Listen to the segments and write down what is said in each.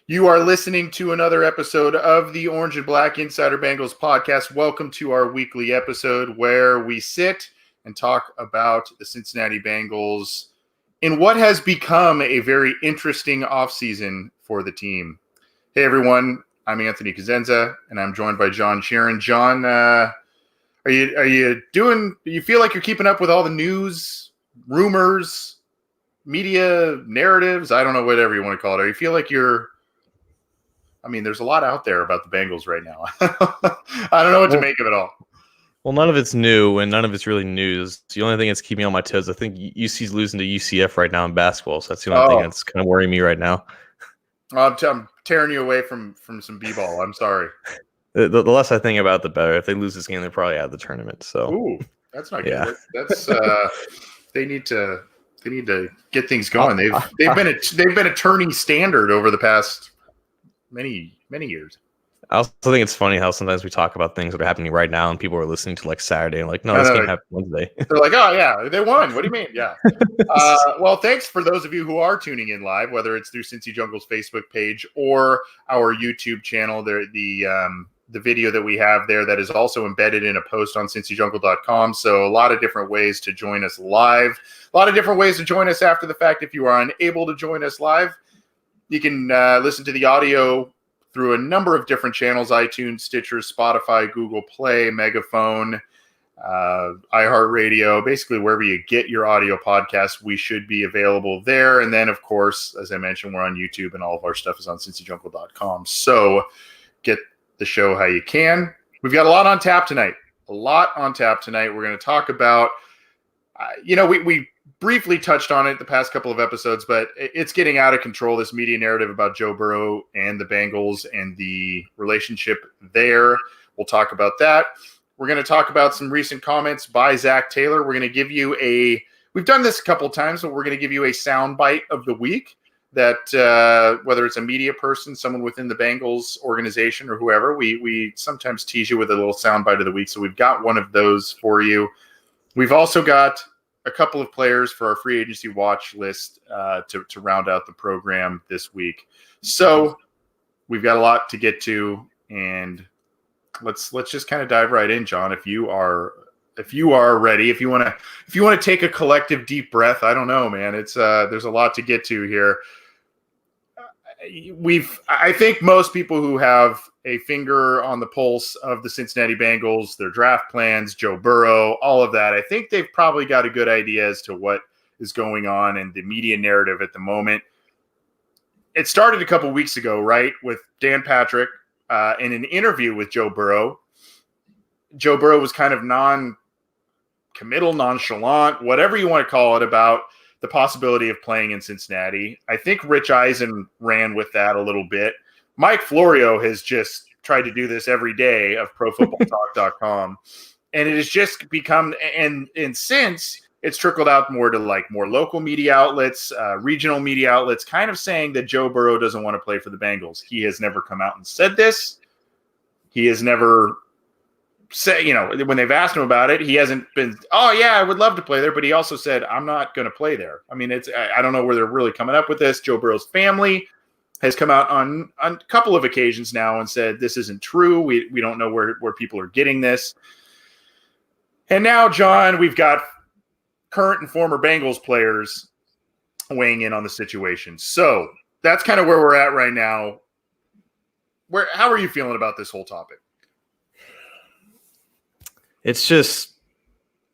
You are listening to another episode of the Orange and Black Insider Bengals podcast. Welcome to our weekly episode where we sit and talk about the Cincinnati Bengals in what has become a very interesting offseason for the team. Hey, everyone. I'm Anthony Cosenza, and I'm joined by John Sheeran. John, are you doing – do you feel like you're keeping up with all the news, rumors, media narratives? I don't know, whatever you want to call it. Or you feel like you're – I mean, there's a lot out there about the Bengals right now. I don't know what to make of it all. Well, none of it's new and none of it's really news. The only thing that's keeping me on my toes, I think UC's losing to UCF right now in basketball. So that's the only thing that's kind of worrying me right now. I'm tearing you away from some b-ball. I'm sorry. The less I think about, the better. If they lose this game, they're probably out of the tournament. So, ooh, that's not good. That's they need to get things going. They've been a turning standard over the past many years. I also think it's funny how sometimes we talk about things that are happening right now and people are listening to like Saturday and like, no, this game happened Wednesday. They're like, oh yeah, they won. What do you mean? Yeah. Well, thanks for those of you who are tuning in live, whether it's through Cincy Jungle's Facebook page or our YouTube channel. The video that we have there that is also embedded in a post on cincyjungle.com. So a lot of different ways to join us live. A lot of different ways to join us after the fact. If you are unable to join us live, you can listen to the audio through a number of different channels: iTunes, Stitcher, Spotify, Google Play, Megaphone, iHeartRadio. Basically, wherever you get your audio podcasts, we should be available there. And then, of course, as I mentioned, we're on YouTube, and all of our stuff is on cincyjungle.com. So get the show how you can. We've got a lot on tap tonight. We're going to talk about, we briefly touched on it the past couple of episodes, but it's getting out of control, this media narrative about Joe Burrow and the Bengals and the relationship there. We'll talk about that. We're going to talk about some recent comments by Zac Taylor. We're going to give you we've done this a couple of times, but we're going to give you a soundbite of the week that whether it's a media person, someone within the Bengals organization or whoever, we sometimes tease you with a little soundbite of the week. So we've got one of those for you. We've also got a couple of players for our free agency watch list to round out the program this week. So we've got a lot to get to, and let's just kind of dive right in, John. If you are ready, if you want to take a collective deep breath, I don't know, man. It's there's a lot to get to here. I think most people who have a finger on the pulse of the Cincinnati Bengals, their draft plans, Joe Burrow, all of that, I think they've probably got a good idea as to what is going on in the media narrative at the moment. It started a couple weeks ago, right, with Dan Patrick in an interview with Joe Burrow. Joe Burrow was kind of non-committal, nonchalant, whatever you want to call it, about the possibility of playing in Cincinnati. I think Rich Eisen ran with that a little bit. Mike Florio has just tried to do this every day of ProFootballTalk.com, and it has just become, and since it's trickled out more to like more local media outlets, regional media outlets, kind of saying that Joe Burrow doesn't want to play for the Bengals. He has never come out and said this. He has never say, when they've asked him about it, he hasn't been, oh yeah, I would love to play there, but he also said, I'm not going to play there. I mean, I don't know where they're really coming up with this. Joe Burrow's family has come out on a couple of occasions now and said, this isn't true. We don't know where people are getting this. And now, John, we've got current and former Bengals players weighing in on the situation. So that's kind of where we're at right now. How are you feeling about this whole topic? It's just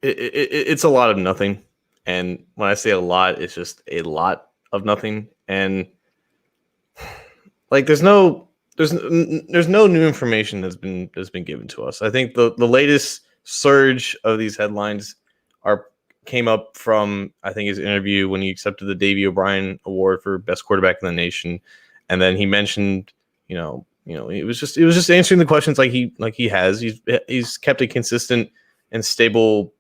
it's a lot of nothing, and when I say a lot, it's just a lot of nothing. And like there's no new information that's been given to us. I think the latest surge of these headlines came up from, I think, his interview when he accepted the Davey O'Brien Award for best quarterback in the nation, and then he mentioned it was just answering the questions like he has. He's kept a consistent and stable,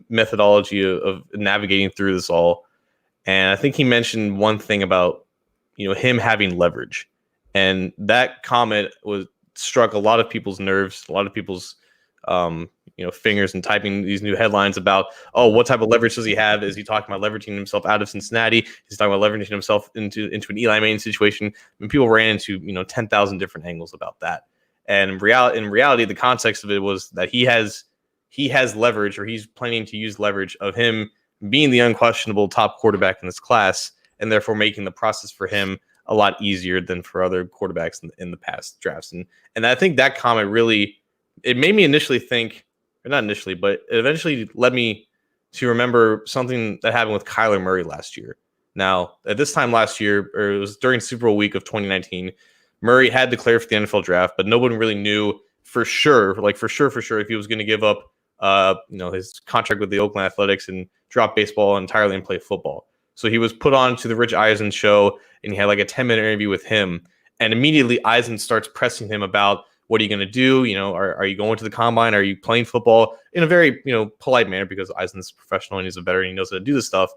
methodology of navigating through this all. And I think he mentioned one thing about, him having leverage. And that comment struck a lot of people's nerves, a lot of people's fingers and typing these new headlines about, oh, what type of leverage does he have? Is he talking about leveraging himself out of Cincinnati? Is he talking about leveraging himself into an Eli Manning situation? I mean, people ran into 10,000 different angles about that. And in reality, the context of it was that he has leverage, or he's planning to use leverage of him being the unquestionable top quarterback in this class, and therefore making the process for him a lot easier than for other quarterbacks in the past drafts. And I think that comment really, it made me initially think, or not initially, but it eventually led me to remember something that happened with Kyler Murray last year. Now, at this time last year, or it was during Super Bowl week of 2019, Murray had declared for the NFL draft, but no one really knew for sure, if he was going to give up, his contract with the Oakland Athletics and drop baseball entirely and play football. So he was put on to the Rich Eisen show, and he had like a 10-minute interview with him. And immediately Eisen starts pressing him about, what are you going to do? Are you going to the combine? Are you playing football? In a very, polite manner, because Eisen's a professional and he's a veteran. He knows how to do this stuff.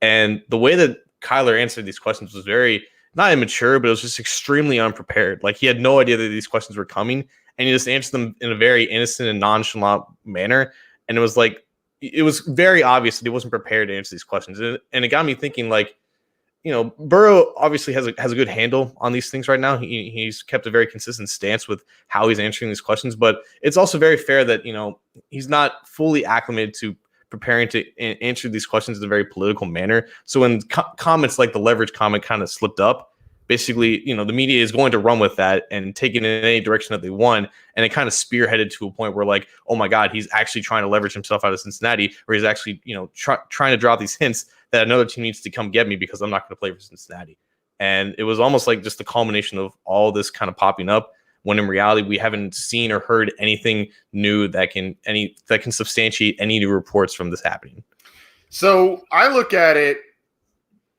And the way that Kyler answered these questions was very, not immature, but it was just extremely unprepared. Like, he had no idea that these questions were coming, and he just answered them in a very innocent and nonchalant manner. And it was like, it was very obvious that he wasn't prepared to answer these questions. And it got me thinking, like, Burrow obviously has a good handle on these things right now. He's kept a very consistent stance with how he's answering these questions, but it's also very fair that, he's not fully acclimated to preparing to answer these questions in a very political manner. So when comments like the leverage comment kind of slipped up, basically, the media is going to run with that and take it in any direction that they want. And it kind of spearheaded to a point where, like, oh my God, he's actually trying to leverage himself out of Cincinnati, or he's actually, trying to drop these hints that another team needs to come get me because I'm not going to play for Cincinnati. And it was almost like just the culmination of all this kind of popping up, when in reality, we haven't seen or heard anything new that can substantiate any new reports from this happening. So I look at it,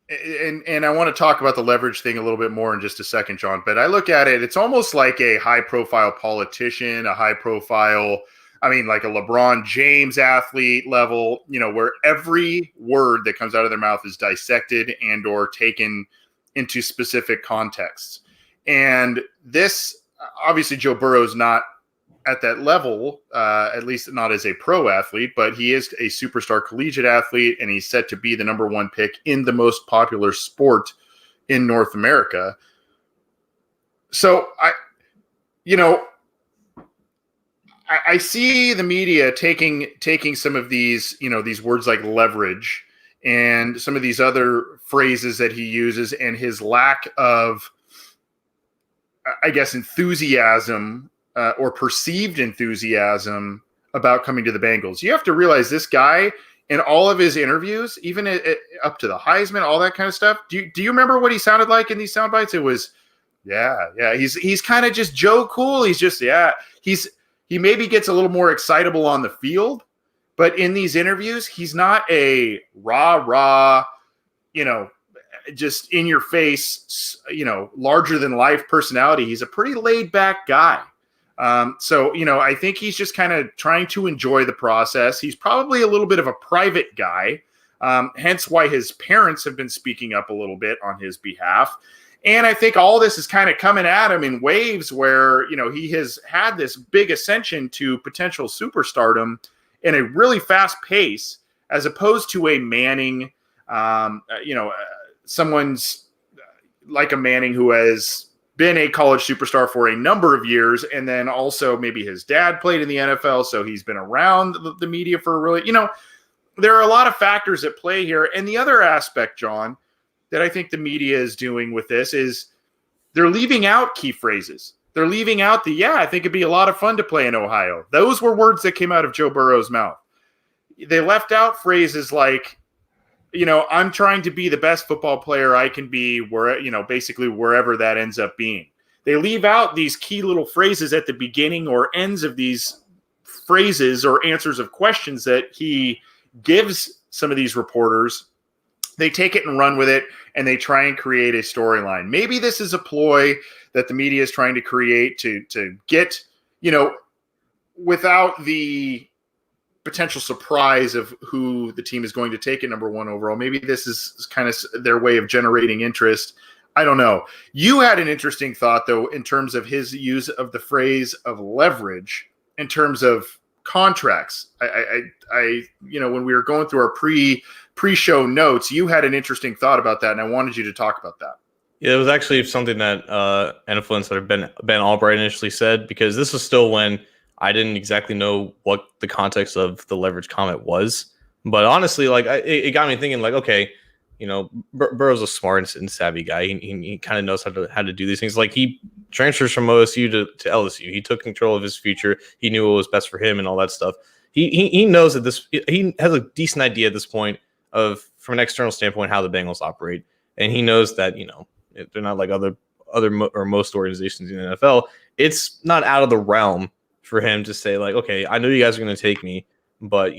and I want to talk about the leverage thing a little bit more in just a second, John, but I look at it, it's almost like a high-profile politician, like a LeBron James athlete level, where every word that comes out of their mouth is dissected and or taken into specific contexts. And this, obviously, Joe Burrow is not at that level, at least not as a pro athlete, but he is a superstar collegiate athlete, and he's set to be the number one pick in the most popular sport in North America. So I see the media taking some of these, these words like leverage and some of these other phrases that he uses, and his lack of, I guess, enthusiasm or perceived enthusiasm about coming to the Bengals. You have to realize this guy, in all of his interviews, even up to the Heisman, all that kind of stuff. Do you remember what he sounded like in these sound bites? It was, yeah. He's kind of just Joe Cool. He's just, he maybe gets a little more excitable on the field, but in these interviews, he's not a rah, just in your face, larger than life personality. He's a pretty laid back guy. So I think he's just kind of trying to enjoy the process. He's probably a little bit of a private guy, hence why his parents have been speaking up a little bit on his behalf. And I think all this is kind of coming at him in waves where, he has had this big ascension to potential superstardom in a really fast pace, as opposed to a Manning, someone's like a Manning who has been a college superstar for a number of years, and then also maybe his dad played in the NFL, so he's been around the media for a really, there are a lot of factors at play here. And the other aspect, John, that I think the media is doing with this is they're leaving out key phrases. They're leaving out I think it'd be a lot of fun to play in Ohio. Those were words that came out of Joe Burrow's mouth. They left out phrases like, I'm trying to be the best football player I can be, where, basically wherever that ends up being. They leave out these key little phrases at the beginning or ends of these phrases or answers of questions that he gives some of these reporters. They take it and run with it, and they try and create a storyline. Maybe this is a ploy that the media is trying to create to get, without the potential surprise of who the team is going to take at number one overall. Maybe this is kind of their way of generating interest. I don't know. You had an interesting thought, though, in terms of his use of the phrase of leverage, in terms of contracts. When we were going through our pre-show notes, you had an interesting thought about that, and I wanted you to talk about that. Yeah, it was actually something that NFL insider Ben Albright initially said, because this was still when I didn't exactly know what the context of the leverage comment was. But honestly, like it got me thinking, like, okay, Burrow's a smart and savvy guy. He kind of knows how to do these things. Like, he transfers from OSU to LSU. He took control of his future. He knew what was best for him and all that stuff. He knows that he has a decent idea at this point of, from an external standpoint, how the Bengals operate, and he knows that they're not like other or most organizations in the NFL. It's not out of the realm for him to say, like, okay, I know you guys are going to take me, but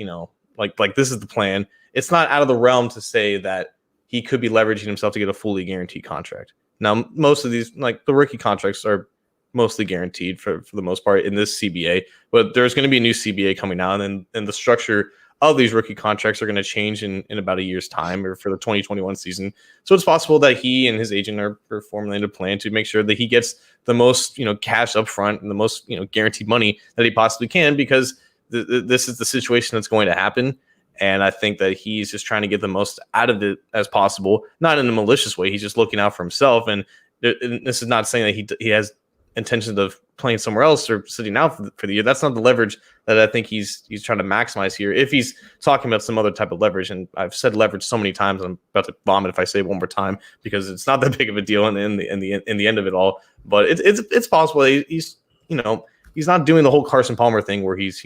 like this is the plan. It's not out of the realm to say that he could be leveraging himself to get a fully guaranteed contract. Now, most of these, like the rookie contracts, are mostly guaranteed for the most part in this CBA, but there's going to be a new CBA coming out, and the structure of these rookie contracts are going to change in about a year's time, or for the 2021 season. So it's possible that he and his agent are formulating a plan to make sure that he gets the most, cash up front and the most, guaranteed money that he possibly can, because this is the situation that's going to happen. And I think that he's just trying to get the most out of it as possible, not in a malicious way. He's just looking out for himself. And this is not saying that he has intentions of playing somewhere else or sitting out for the year. That's not the leverage that I think he's trying to maximize here. If he's talking about some other type of leverage, and I've said leverage so many times, I'm about to vomit if I say it one more time, because it's not that big of a deal in the end of it all. But it's possible he's not doing the whole Carson Palmer thing where he's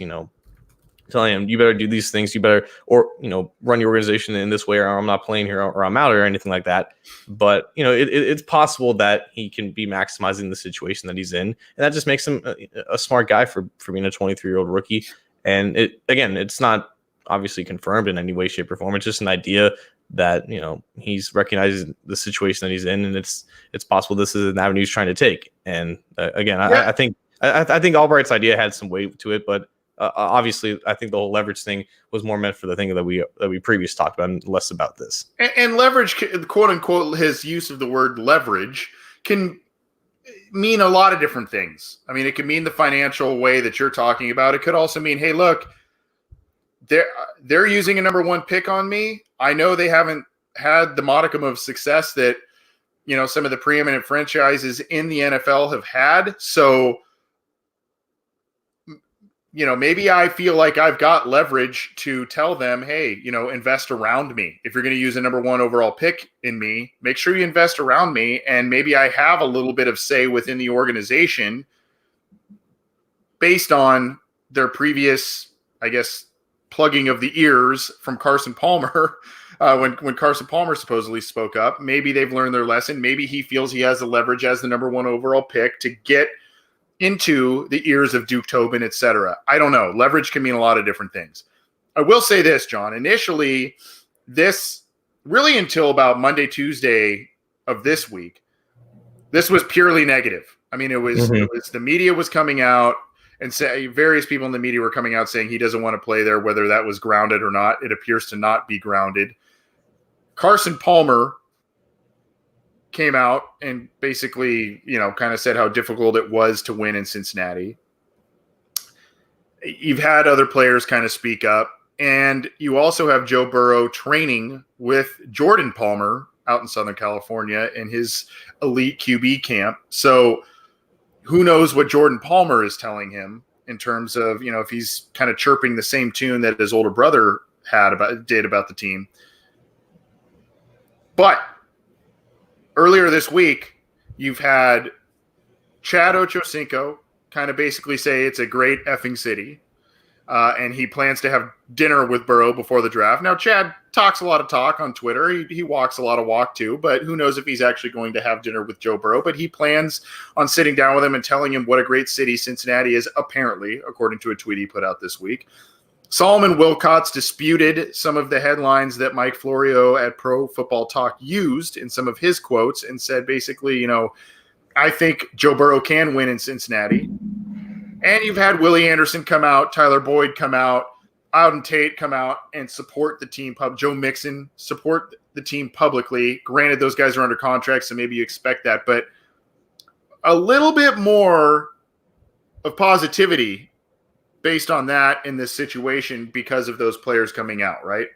telling him, you better do these things, you better, or run your organization in this way, or I'm not playing here, or I'm out, or anything like that. But it's possible that he can be maximizing the situation that he's in, and that just makes him a smart guy for being a 23-year-old rookie. And it's not obviously confirmed in any way, shape, or form. It's just an idea that he's recognizing the situation that he's in, and it's possible this is an avenue he's trying to take. And I think Albright's idea had some weight to it, but obviously, I think the whole leverage thing was more meant for the thing that we previously talked about, and less about this. And leverage, quote unquote, his use of the word leverage can mean a lot of different things. I mean, it could mean the financial way that you're talking about. It could also mean, hey, look, they're using a number one pick on me. I know they haven't had the modicum of success that some of the preeminent franchises in the NFL have had. So maybe I feel like I've got leverage to tell them, hey, invest around me. If you're going to use a number one overall pick in me, make sure you invest around me. And maybe I have a little bit of say within the organization based on their previous, I guess, plugging of the ears from Carson Palmer. When Carson Palmer supposedly spoke up, maybe they've learned their lesson. Maybe he feels he has the leverage as the number one overall pick to get into the ears of Duke Tobin, etc. I don't know. Leverage can mean a lot of different things. I will say this, John. Initially, this really until about Monday, Tuesday of this week, this was purely negative. I mean, it was the media was coming out and various people in the media were coming out saying he doesn't want to play there, whether that was grounded or not. It appears to not be grounded. Carson Palmer came out and basically, kind of said how difficult it was to win in Cincinnati. You've had other players kind of speak up, and you also have Joe Burrow training with Jordan Palmer out in Southern California in his elite QB camp. So who knows what Jordan Palmer is telling him in terms of, if he's kind of chirping the same tune that his older brother did about the team. But earlier this week, you've had Chad Ochocinco kind of basically say it's a great effing city, and he plans to have dinner with Burrow before the draft. Now, Chad talks a lot of talk on Twitter. He walks a lot of walk too, but who knows if he's actually going to have dinner with Joe Burrow. But he plans on sitting down with him and telling him what a great city Cincinnati is, apparently, according to a tweet he put out this week. Solomon Wilcots disputed some of the headlines that Mike Florio at Pro Football Talk used in some of his quotes and said basically, I think Joe Burrow can win in Cincinnati. And you've had Willie Anderson come out, Tyler Boyd come out, Auden Tate come out and support the team. Joe Mixon support the team publicly. Granted, those guys are under contract, so maybe you expect that. But a little bit more of positivity based on that in this situation because of those players coming out, right?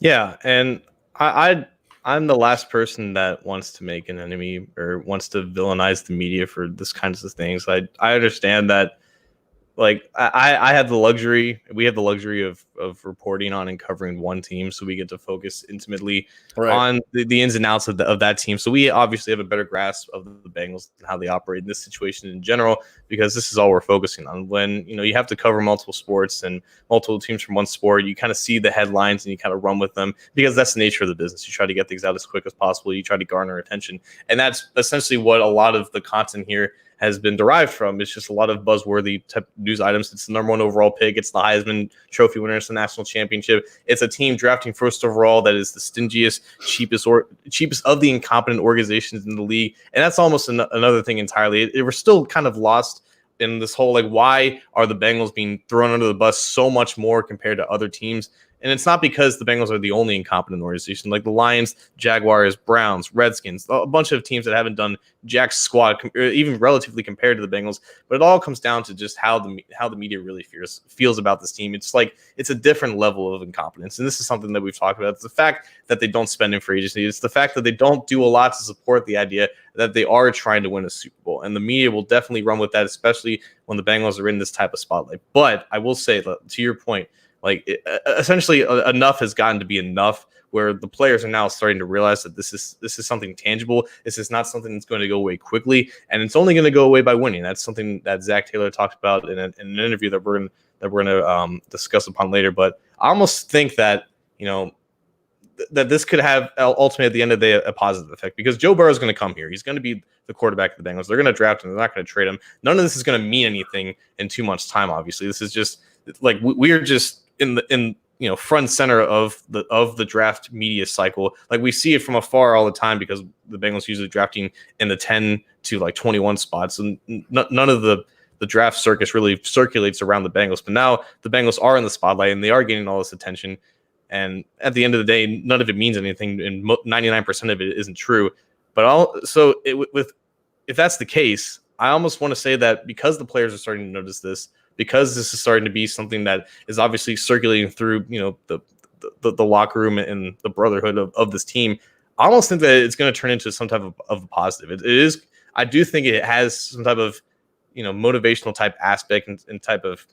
Yeah, and I'm the last person that wants to make an enemy or wants to villainize the media for this kinds of things. I understand that, like, I have the luxury, we have the luxury of reporting on and covering one team, so we get to focus intimately on the ins and outs of that team. So we obviously have a better grasp of the Bengals and how they operate in this situation in general, because this is all we're focusing on. When you have to cover multiple sports and multiple teams from one sport, you kind of see the headlines and you kind of run with them, because that's the nature of the business. You try to get things out as quick as possible. You try to garner attention, and that's essentially what a lot of the content here has been derived from. It's just a lot of buzzworthy type news items. It's the number one overall pick. It's the Heisman Trophy winner. It's the national championship. It's a team drafting first overall that is the stingiest, cheapest of the incompetent organizations in the league. And that's almost another thing entirely. We're still kind of lost in this whole, like, why are the Bengals being thrown under the bus so much more compared to other teams? And it's not because the Bengals are the only incompetent organization. Like the Lions, Jaguars, Browns, Redskins, a bunch of teams that haven't done jack squat, even relatively compared to the Bengals. But it all comes down to just how the media really feels about this team. It's like it's a different level of incompetence. And this is something that we've talked about. It's the fact that they don't spend in free agency. It's the fact that they don't do a lot to support the idea that they are trying to win a Super Bowl. And the media will definitely run with that, especially when the Bengals are in this type of spotlight. But I will say, to your point, like, essentially enough has gotten to be enough, where the players are now starting to realize that this is something tangible. This is not something that's going to go away quickly, and it's only going to go away by winning. That's something that Zac Taylor talked about in an interview that we're going to discuss upon later. But I almost think that that this could have ultimately at the end of the day a positive effect, because Joe Burrow is going to come here. He's going to be the quarterback of the Bengals. They're going to draft him. They're not going to trade him. None of this is going to mean anything in 2 months' time. Obviously, this is just like we are just in front and center of the draft media cycle. Like, we see it from afar all the time, because the Bengals usually drafting in the 10 to like 21 spots, and none of the draft circus really circulates around the Bengals. But now the Bengals are in the spotlight and they are getting all this attention. And at the end of the day, none of it means anything, and 99% of it isn't true. But if that's the case, I almost want to say that because the players are starting to notice this, because this is starting to be something that is obviously circulating through, the locker room and the brotherhood of this team, I almost think that it's going to turn into some type of a positive. It is. I do think it has some type of, motivational type aspect and type of,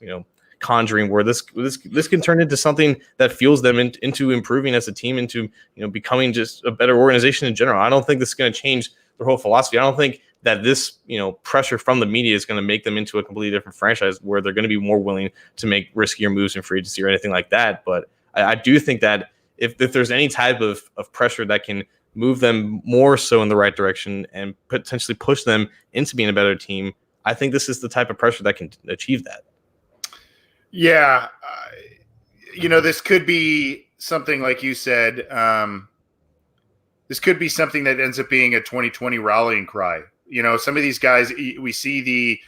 conjuring, where this can turn into something that fuels them into improving as a team, into becoming just a better organization in general. I don't think this is going to change their whole philosophy. I don't think that this pressure from the media is going to make them into a completely different franchise, where they're going to be more willing to make riskier moves in free agency or anything like that. But I do think that if there's any type of pressure that can move them more so in the right direction and potentially push them into being a better team, I think this is the type of pressure that can achieve that. Yeah. This could be something like you said. This could be something that ends up being a 2020 rallying cry. Some of these guys, we see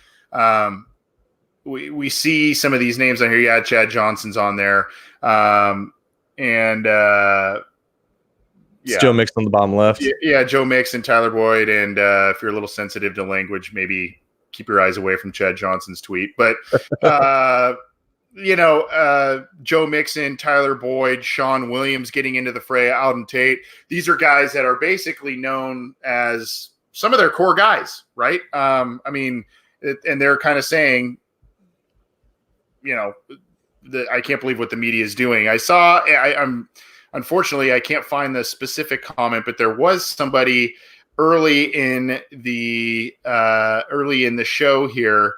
we see some of these names on here. Yeah, Chad Johnson's on there. It's Joe Mixon on the bottom left. Yeah, Joe Mixon, Tyler Boyd. And if you're a little sensitive to language, maybe keep your eyes away from Chad Johnson's tweet. But, Joe Mixon, Tyler Boyd, Sean Williams getting into the fray, Alden Tate. These are guys that are basically known as some of their core guys, right? And they're kind of saying, I can't believe what the media is doing. Unfortunately, I can't find the specific comment, but there was somebody early in the show here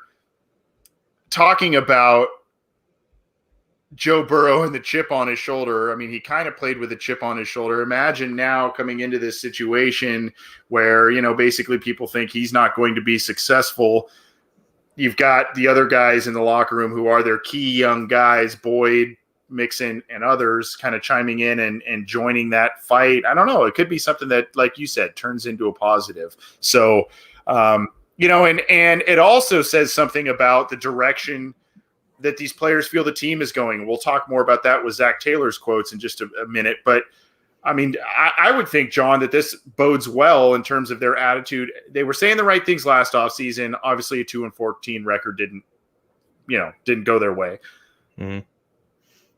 talking about Joe Burrow and the chip on his shoulder. I mean, he kind of played with a chip on his shoulder. Imagine now coming into this situation where, basically people think he's not going to be successful. You've got the other guys in the locker room who are their key young guys, Boyd, Mixon, and others kind of chiming in and joining that fight. I don't know. It could be something that, like you said, turns into a positive. So, and it also says something about the direction that these players feel the team is going. We'll talk more about that with Zac Taylor's quotes in just a minute. But I mean, I would think, John, that this bodes well in terms of their attitude. They were saying the right things last offseason. Obviously, a 2-14 record didn't didn't go their way. Mm-hmm.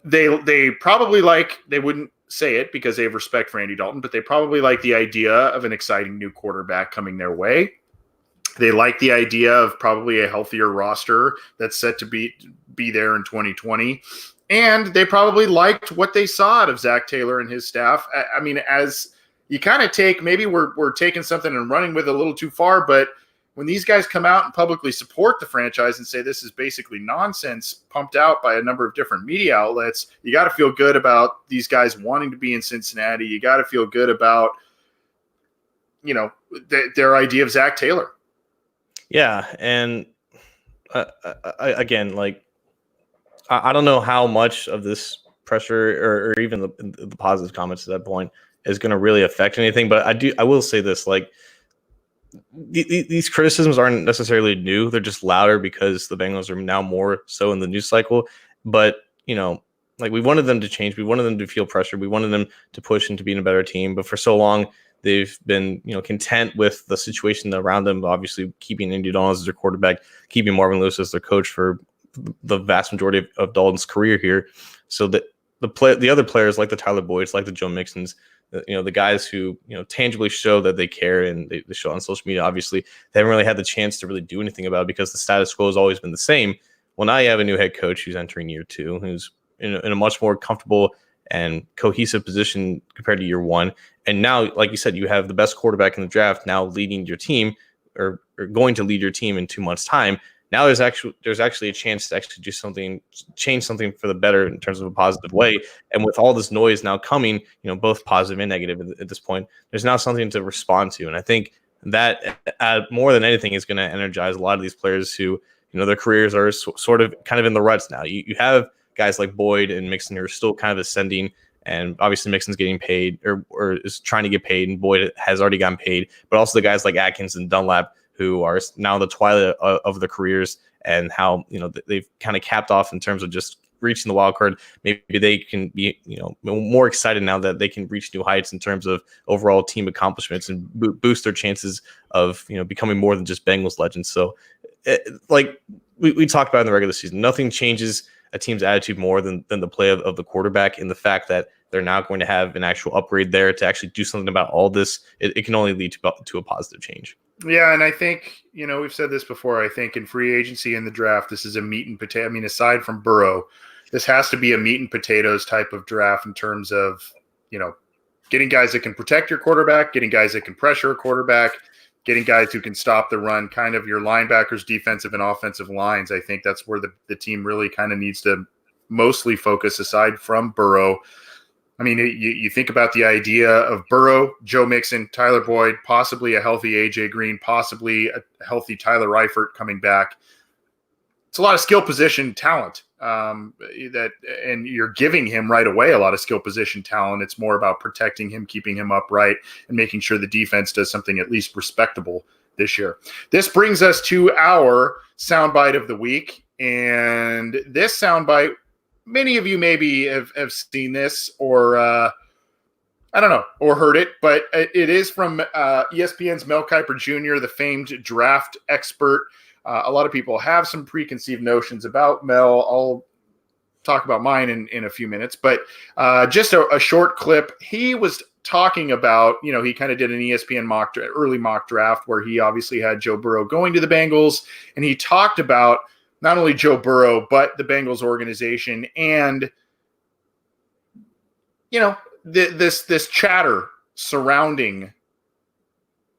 They probably they wouldn't say it because they have respect for Andy Dalton, but they probably like the idea of an exciting new quarterback coming their way. They like the idea of probably a healthier roster that's set to be there in 2020. And they probably liked what they saw out of Zac Taylor and his staff. I mean, as you kind of maybe we're taking something and running with it a little too far, but when these guys come out and publicly support the franchise and say this is basically nonsense pumped out by a number of different media outlets, you got to feel good about these guys wanting to be in Cincinnati. You got to feel good about, their idea of Zac Taylor. Yeah. And again, I don't know how much of this pressure or even the positive comments to that point is going to really affect anything. But I will say this, these criticisms aren't necessarily new. They're just louder because the Bengals are now more so in the news cycle. But, we wanted them to change. We wanted them to feel pressure. We wanted them to push into being a better team. But for so long, they've been, content with the situation around them, obviously keeping Andy Dalton as their quarterback, keeping Marvin Lewis as their coach for the vast majority of Dalton's career here. So that the other players like the Tyler Boyds, like the Joe Mixons, the guys who, tangibly show that they care and they show on social media, obviously, they haven't really had the chance to really do anything about it because the status quo has always been the same. Well, now you have a new head coach who's entering year 2, who's in a much more comfortable and cohesive position compared to year 1. And now, like you said, you have the best quarterback in the draft now leading your team or going to lead your team in 2 months' time. Now there's actually a chance to actually do something, change something for the better in terms of a positive way. And with all this noise now coming, both positive and negative at this point, there's now something to respond to. And I think that more than anything is going to energize a lot of these players who, their careers are sort of kind of in the ruts now. You have guys like Boyd and Mixon who are still kind of ascending, and obviously Mixon's getting paid or is trying to get paid, and Boyd has already gotten paid. But also the guys like Atkins and Dunlap, who are now the twilight of their careers, and how they've kind of capped off in terms of just reaching the wild card. Maybe they can be more excited now that they can reach new heights in terms of overall team accomplishments and boost their chances of becoming more than just Bengals legends. So we talked about in the regular season, nothing changes a team's attitude more than the play of the quarterback, and the fact that they're now going to have an actual upgrade there to actually do something about all this. It can only lead to a positive change. Yeah, and I think, we've said this before, I think in free agency and the draft, this is a meat and potato. I mean, aside from Burrow, this has to be a meat and potatoes type of draft in terms of, getting guys that can protect your quarterback, getting guys that can pressure a quarterback, getting guys who can stop the run, kind of your linebackers, defensive and offensive lines. I think that's where the team really kind of needs to mostly focus aside from Burrow. I mean, you think about the idea of Burrow, Joe Mixon, Tyler Boyd, possibly a healthy A.J. Green, possibly a healthy Tyler Eifert coming back. It's a lot of skill position talent and you're giving him right away a lot of skill position talent. It's more about protecting him, keeping him upright, and making sure the defense does something at least respectable this year. This brings us to our soundbite of the week. And this soundbite, many of you maybe have seen this or I don't know, or heard it, but it is from ESPN's Mel Kiper Jr., the famed draft expert. A lot of people have some preconceived notions about Mel. I'll talk about mine in a few minutes, but just a short clip. He was talking about, he kind of did an ESPN early mock draft where he obviously had Joe Burrow going to the Bengals, and he talked about not only Joe Burrow, but the Bengals organization and, this chatter surrounding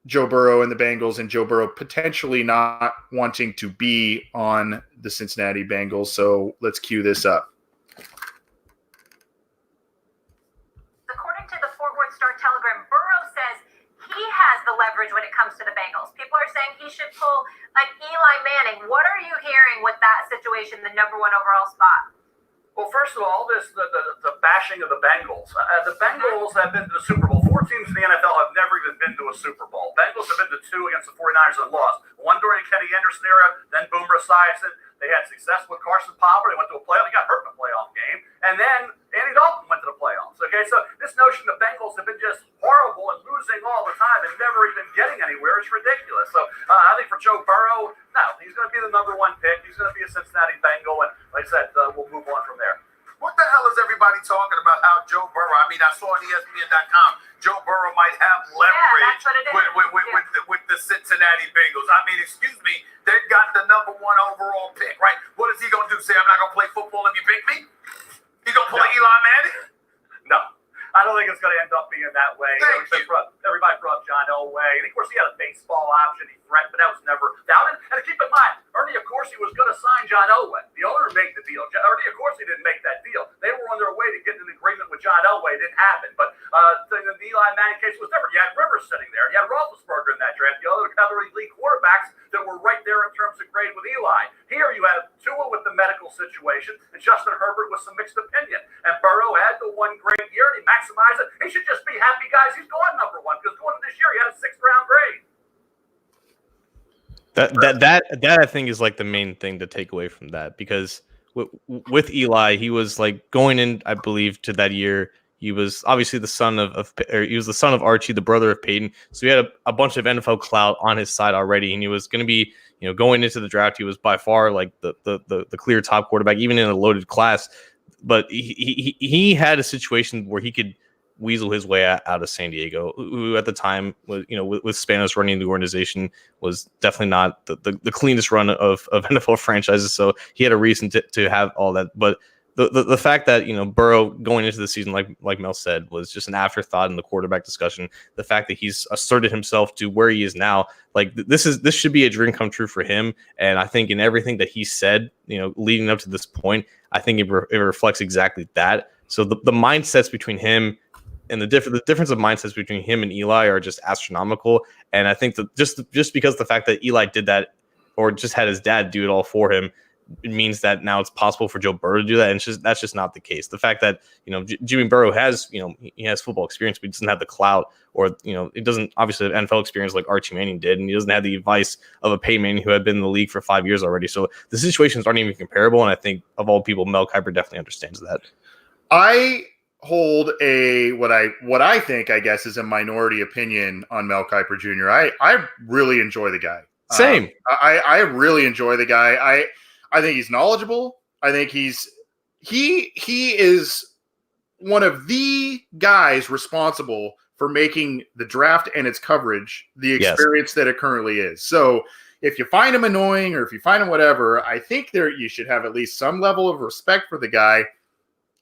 Joe Burrow and the Bengals, and Joe Burrow potentially not wanting to be on the Cincinnati Bengals. So let's cue this up. According to the Fort Worth Star-Telegram, Burrow says he has the leverage when it comes to the Bengals. People are saying he should pull like Eli Manning. What are you hearing with that situation, the number 1 overall spot? Well, first of all, there's the bashing of the Bengals. The Bengals have been to the Super Bowl. 4 teams in the NFL have never even been to a Super Bowl. Bengals have been to 2 against the 49ers and lost. One during Kenny Anderson era, then Boomer Esiason. They had success with Carson Palmer. They went to a playoff. They got hurt in a playoff game. And then Andy Dalton went to the playoffs. Okay, so this notion the Bengals have been just horrible and losing all the the time and never even getting anywhere is ridiculous. So I think for Joe Burrow, no, he's going to be the number one pick. He's going to be a Cincinnati Bengal, and like I said, we'll move on from there. What the hell is everybody talking about how Joe Burrow, I mean, I saw on ESPN.com, Joe Burrow might have leverage with the Cincinnati Bengals. I mean, excuse me, they got the number one overall pick, right? What is he going to do? Say, I'm not going to play football if you pick me? He going to play Eli Manning? No. I don't think it's going to end up being that way. Everybody brought John Elway. And of course, he had a baseball option. He threatened, but that was never down. And keep in mind, Ernie, of course, he was going to sign John Elway. The owner made the deal. Ernie, of course, he didn't make that deal. They were on their way to getting an agreement with John Elway. It didn't happen. But the Eli Manning case was different. You had Rivers sitting there. You had Roethlisberger in that draft. The other elite quarterbacks that were right there in terms of grade with Eli. Here you have Tua with the medical situation and Justin Herbert with some mixed opinion. And Burrow had the one great year and he maximized it. He should just be happy, guys. He's going number one because going this year he had a 6th round grade. That I think is like the main thing to take away from that, because with Eli, he was like going in, I believe, to that year. He was obviously the son of Archie, the brother of Peyton. So he had a bunch of NFL clout on his side already, and he was going to be, going into the draft, he was by far like the clear top quarterback, even in a loaded class. But he had a situation where he could weasel his way out of San Diego, who at the time was, with Spanos running the organization, was definitely not the cleanest run of NFL franchises. So he had a reason to have all that. But the fact that Burrow going into the season, like Mel said, was just an afterthought in the quarterback discussion. The fact that he's asserted himself to where he is now, like this should be a dream come true for him. And I think in everything that he said, leading up to this point, I think it reflects exactly that. So the mindsets between him and the difference of mindsets between him and Eli are just astronomical. And I think that just because the fact that Eli did that, or just had his dad do it all for him, it means that now it's possible for Joe Burrow to do that, and that's just not the case. The fact that Jimmy Burrow has he has football experience, but he doesn't have the clout, or it doesn't obviously have NFL experience like Archie Manning did, and he doesn't have the advice of a Peyton Manning who had been in the league for 5 years already. So the situations aren't even comparable, and I think of all people, Mel Kiper definitely understands that. I hold what I think, I guess, is a minority opinion on Mel Kiper Jr. I really enjoy the guy. Same. I really enjoy the guy. I think he's knowledgeable. I think he is one of the guys responsible for making the draft and its coverage the experience that it currently is. So if you find him annoying or if you find him whatever, I think you should have at least some level of respect for the guy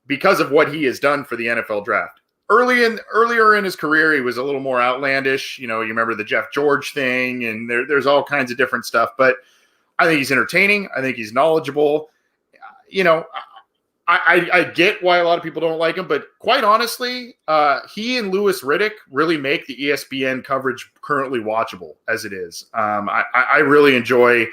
because of what he has done for the NFL draft. Earlier in his career, he was a little more outlandish. You remember the Jeff George thing, and there's all kinds of different stuff. But I think he's entertaining. I think he's knowledgeable. I get why a lot of people don't like him, but quite honestly, he and Louis Riddick really make the ESPN coverage currently watchable as it is. I really enjoy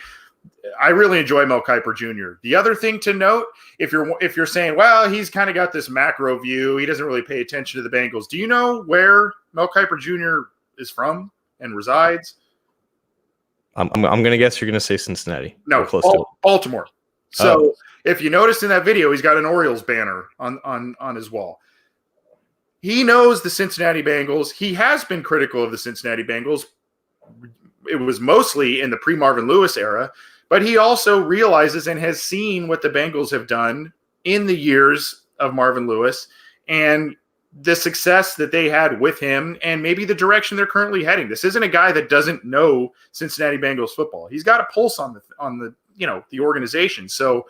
Mel Kiper Jr. The other thing to note, if you're saying, well, he's kind of got this macro view, he doesn't really pay attention to the Bengals. Do you know where Mel Kiper Jr. is from and resides? I'm going to guess you're going to say Cincinnati. No, close to Baltimore. So if you noticed in that video, he's got an Orioles banner on his wall. He knows the Cincinnati Bengals. He has been critical of the Cincinnati Bengals. It was mostly in the pre-Marvin Lewis era, but he also realizes and has seen what the Bengals have done in the years of Marvin Lewis and the success that they had with him and maybe the direction they're currently heading. This isn't a guy that doesn't know Cincinnati Bengals football. He's got a pulse on the organization. So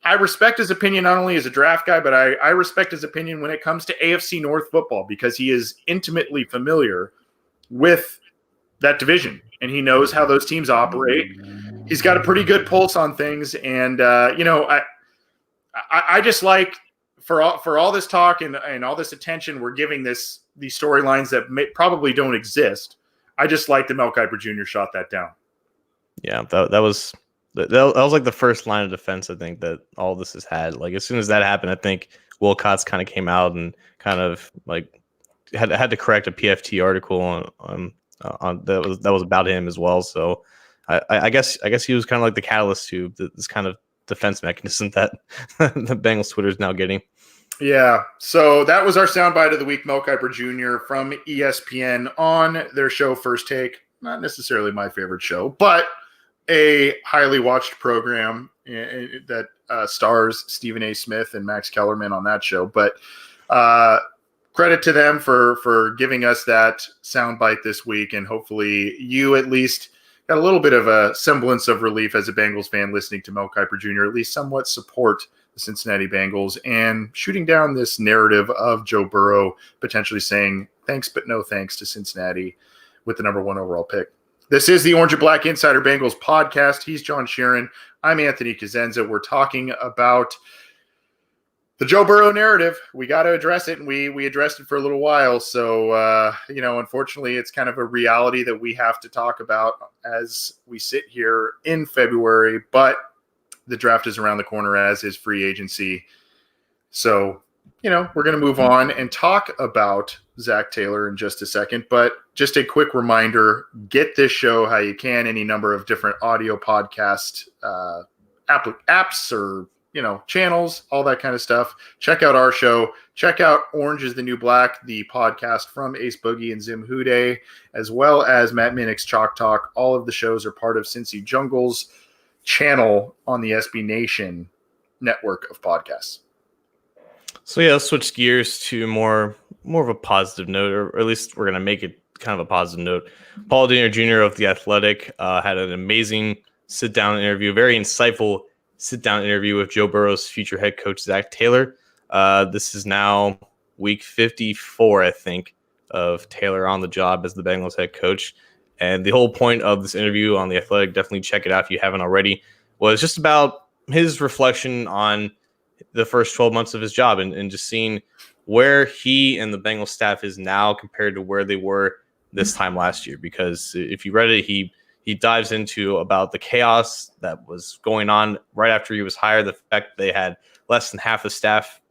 I respect his opinion not only as a draft guy, but I respect his opinion when it comes to AFC North football because he is intimately familiar with that division and he knows how those teams operate. He's got a pretty good pulse on things. And, I just like, for all this talk and all this attention we're giving these storylines that probably don't exist, I just like that Mel Kiper Jr. shot that down. Yeah, that was like the first line of defense I think that all this has had. Like as soon as that happened, I think Wilcots kind of came out and kind of like had to correct a PFT article on that was about him as well. So I guess he was kind of like the catalyst to this kind of defense mechanism that the Bengals Twitter is now getting. Yeah, so that was our soundbite of the week. Mel Kiper Jr. from ESPN on their show First Take. Not necessarily my favorite show, but a highly watched program that stars Stephen A. Smith and Max Kellerman on that show. But credit to them for giving us that soundbite this week, and hopefully you at least got a little bit of a semblance of relief as a Bengals fan listening to Mel Kiper Jr. at least somewhat support the Cincinnati Bengals and shooting down this narrative of Joe Burrow potentially saying thanks but no thanks to Cincinnati with the number 1 overall pick. This is the Orange and Black Insider Bengals podcast. He's John Sheeran. I'm Anthony Cosenza. We're talking about the Joe Burrow narrative. We got to address it, and we addressed it for a little while. So, unfortunately, it's kind of a reality that we have to talk about as we sit here in February. But the draft is around the corner, as is free agency. So, we're going to move on and talk about Zac Taylor in just a second. But just a quick reminder, get this show how you can, any number of different audio podcast apps or channels, all that kind of stuff. Check out our show. Check out Orange is the New Black, the podcast from Ace Boogie and Zim Hude, as well as Matt Minnick's Chalk Talk. All of the shows are part of Cincy Jungle's channel on the SB Nation network of podcasts. So yeah, let's switch gears to more of a positive note, or at least we're going to make it kind of a positive note. Paul Dehner Jr. of The Athletic had an amazing sit-down interview, very insightful sit-down interview with Joe Burrow's future head coach, Zac Taylor. This is now week 54, I think, of Taylor on the job as the Bengals head coach. And the whole point of this interview on The Athletic, definitely check it out if you haven't already, was just about his reflection on the first 12 months of his job and just seeing where he and the Bengals staff is now compared to where they were this time last year. Because if you read it, he dives into about the chaos that was going on right after he was hired, the fact that they had less than half the staff,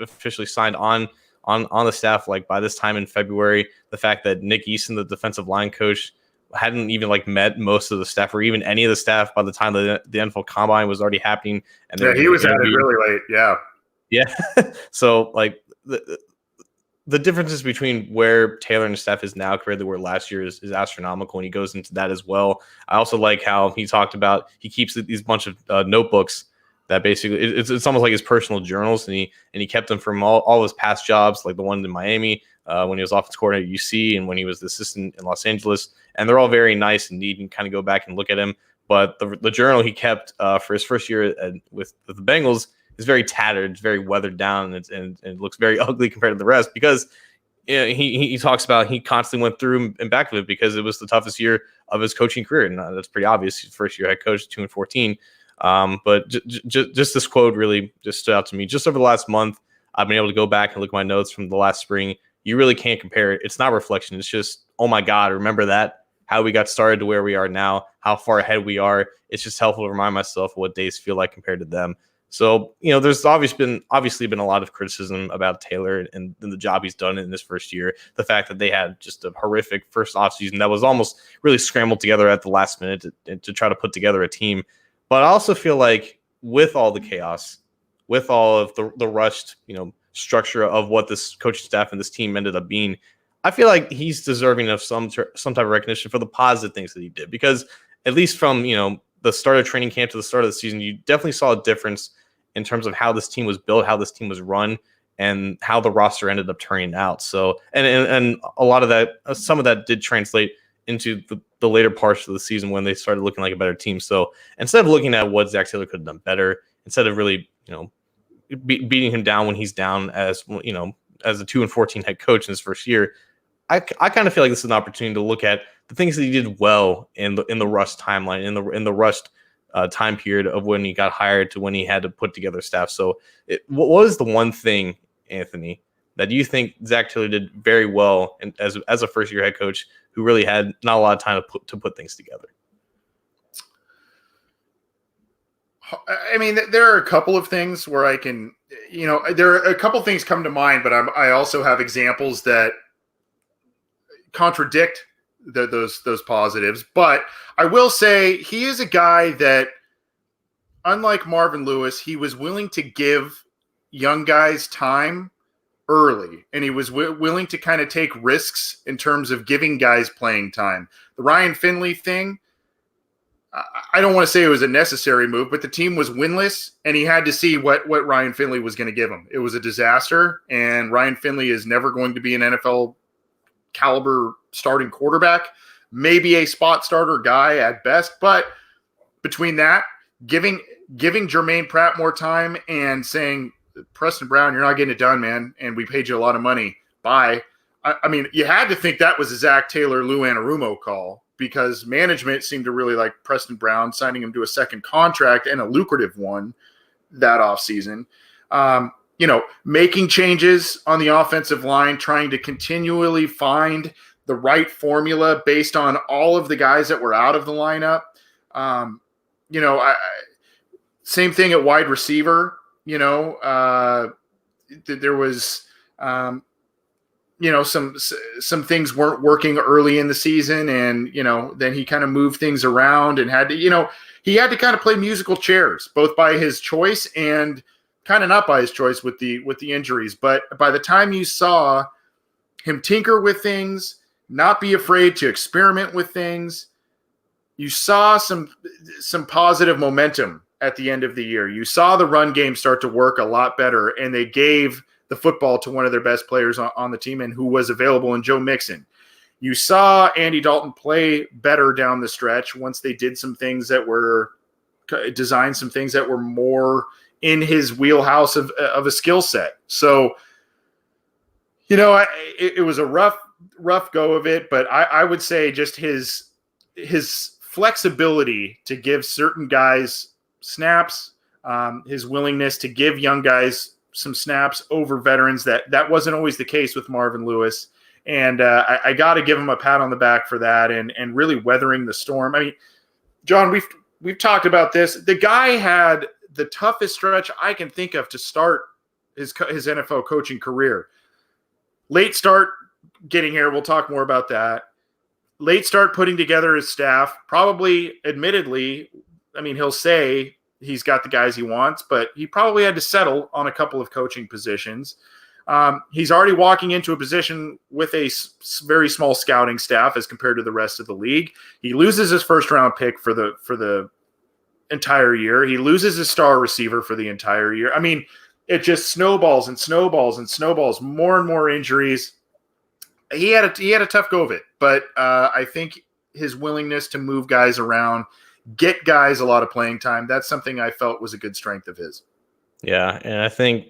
officially signed on the staff, like by this time in February, the fact that Nick Eason, the defensive line coach, hadn't even met most of the staff or even any of the staff by the time the NFL Combine was already happening. And he was at it really late. Yeah. So the differences between where Taylor and his staff is now compared to where last year is astronomical, and he goes into that as well. I also like how he talked about he keeps these bunch of notebooks that basically it's almost like his personal journals, and he kept them from all his past jobs, like the one in Miami when he was offensive coordinator at UC and when he was the assistant in Los Angeles, and they're all very nice and neat and kind of go back and look at him. But the journal he kept for his first year with the Bengals is very tattered, it's very weathered down, and it looks very ugly compared to the rest because he talks about he constantly went through and back of it because it was the toughest year of his coaching career, and that's pretty obvious. He's first year head coach, 2-14. But just this quote really just stood out to me. Just over the last month, I've been able to go back and look at my notes from the last spring. You really can't compare it. It's not reflection. It's just, oh my God, remember that? How we got started to where we are now, how far ahead we are. It's just helpful to remind myself of what days feel like compared to them. So, there's obviously been a lot of criticism about Taylor and the job he's done in this first year. The fact that they had just a horrific first offseason that was almost really scrambled together at the last minute to try to put together a team. But I also feel like with all the chaos, with all of the rushed, structure of what this coaching staff and this team ended up being, I feel like he's deserving of some type of recognition for the positive things that he did. Because at least from, the start of training camp to the start of the season, you definitely saw a difference in terms of how this team was built, how this team was run, and how the roster ended up turning out. So, and a lot of that, some of that did translate into the later parts of the season when they started looking like a better team. So instead of looking at what Zac Taylor could have done better, instead of really, beating him down when he's down as a 2-14 head coach in his first year, I kind of feel like this is an opportunity to look at the things that he did well in the rushed timeline, in the rushed time period of when he got hired to when he had to put together staff. So what was the one thing, Anthony, that you think Zac Taylor did very well and as a first year head coach who really had not a lot of time to put things together? I mean, there are a couple of things where I can, there are a couple of things come to mind, but I also have examples that contradict those positives. But I will say he is a guy that, unlike Marvin Lewis, he was willing to give, young guys time early, and he was willing to kind of take risks in terms of giving guys playing time. The Ryan Finley thing, I don't want to say it was a necessary move, but the team was winless, and he had to see what Ryan Finley was going to give him. It was a disaster, and Ryan Finley is never going to be an NFL caliber starting quarterback, maybe a spot starter guy at best, but between that, giving Jermaine Pratt more time and saying, Preston Brown, you're not getting it done, man, and we paid you a lot of money. Bye. I mean, you had to think that was a Zac Taylor, Lou Anarumo call, because management seemed to really like Preston Brown, signing him to a second contract and a lucrative one that offseason. Making changes on the offensive line, trying to continually find the right formula based on all of the guys that were out of the lineup. Same thing at wide receiver. There was, some things weren't working early in the season, and, then he kind of moved things around and had to, he had to kind of play musical chairs, both by his choice and kind of not by his choice with the injuries. But by the time you saw him tinker with things, not be afraid to experiment with things, you saw some positive momentum at the end of the year. You saw the run game start to work a lot better, and they gave the football to one of their best players on the team and who was available in Joe Mixon. You saw Andy Dalton play better down the stretch once they did some things that were designed, some things that were more in his wheelhouse of a skill set. So, it was a rough go of it, but I would say just his flexibility to give certain guys snaps, his willingness to give young guys some snaps over veterans, that wasn't always the case with Marvin Lewis. And I got to give him a pat on the back for that and really weathering the storm. I mean, John, we've talked about this. The guy had the toughest stretch I can think of to start his NFL coaching career. Late start getting here. We'll talk more about that. Late start putting together his staff. Probably, admittedly, I mean, he'll say he's got the guys he wants, but he probably had to settle on a couple of coaching positions. He's already walking into a position with a very small scouting staff as compared to the rest of the league. He loses his first round pick for the entire year. He loses his star receiver for the entire year. I mean, it just snowballs and snowballs and snowballs, more and more injuries. He had a tough go of it, but I think his willingness to move guys around, get guys a lot of playing time, that's something I felt was a good strength of his. Yeah, and I think,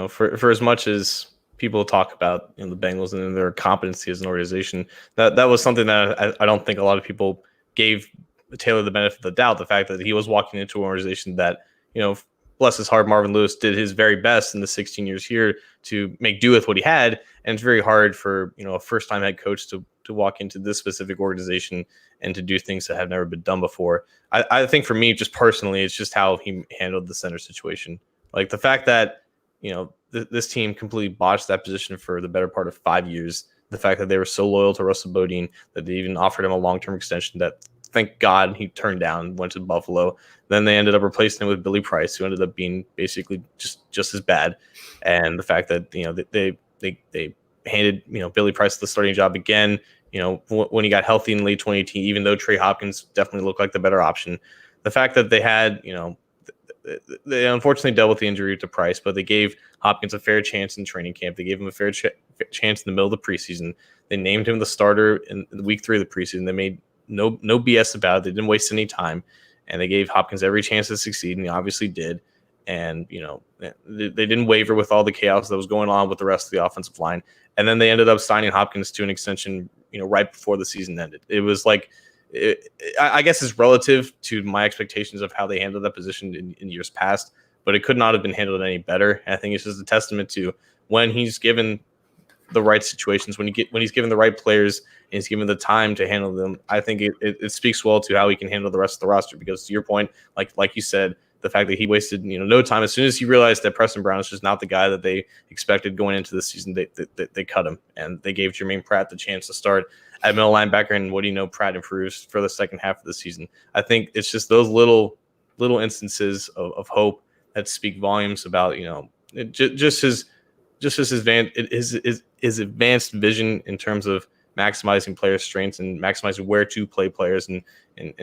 for as much as people talk about the Bengals and their competency as an organization, that was something that I don't think a lot of people gave Taylor the benefit of the doubt. The fact that he was walking into an organization that, bless his heart, Marvin Lewis did his very best in the 16 years here to make do with what he had. And it's very hard for, a first-time head coach to walk into this specific organization and to do things that have never been done before. I think for me, just personally, it's just how he handled the center situation. Like the fact that, this team completely botched that position for the better part of 5 years. The fact that they were so loyal to Russell Bodine that they even offered him a long-term extension that, thank God, he turned down and went to Buffalo. Then they ended up replacing him with Billy Price, who ended up being basically just as bad. And the fact that they handed Billy Price the starting job again. When he got healthy in late 2018, even though Trey Hopkins definitely looked like the better option. The fact that they had they unfortunately dealt with the injury to Price, but they gave Hopkins a fair chance in training camp. They gave him a fair chance in the middle of the preseason. They named him the starter in week 3 of the preseason. They made no BS about it. They didn't waste any time, and they gave Hopkins every chance to succeed, and he obviously did. And, they didn't waver with all the chaos that was going on with the rest of the offensive line. And then they ended up signing Hopkins to an extension, right before the season ended. It was like, I guess it's relative to my expectations of how they handled that position in years past, but it could not have been handled any better. And I think it's just a testament to when he's given the right situations, when he's given the right players and he's given the time to handle them. I think it speaks well to how he can handle the rest of the roster, because to your point, like you said, the fact that he wasted no time. As soon as he realized that Preston Brown is just not the guy that they expected going into the season, they cut him, and they gave Jermaine Pratt the chance to start at middle linebacker. And what do you know? Pratt improves for the second half of the season. I think it's just those little instances of hope that speak volumes about just his advanced vision in terms of maximizing players' strengths and maximizing where to play players and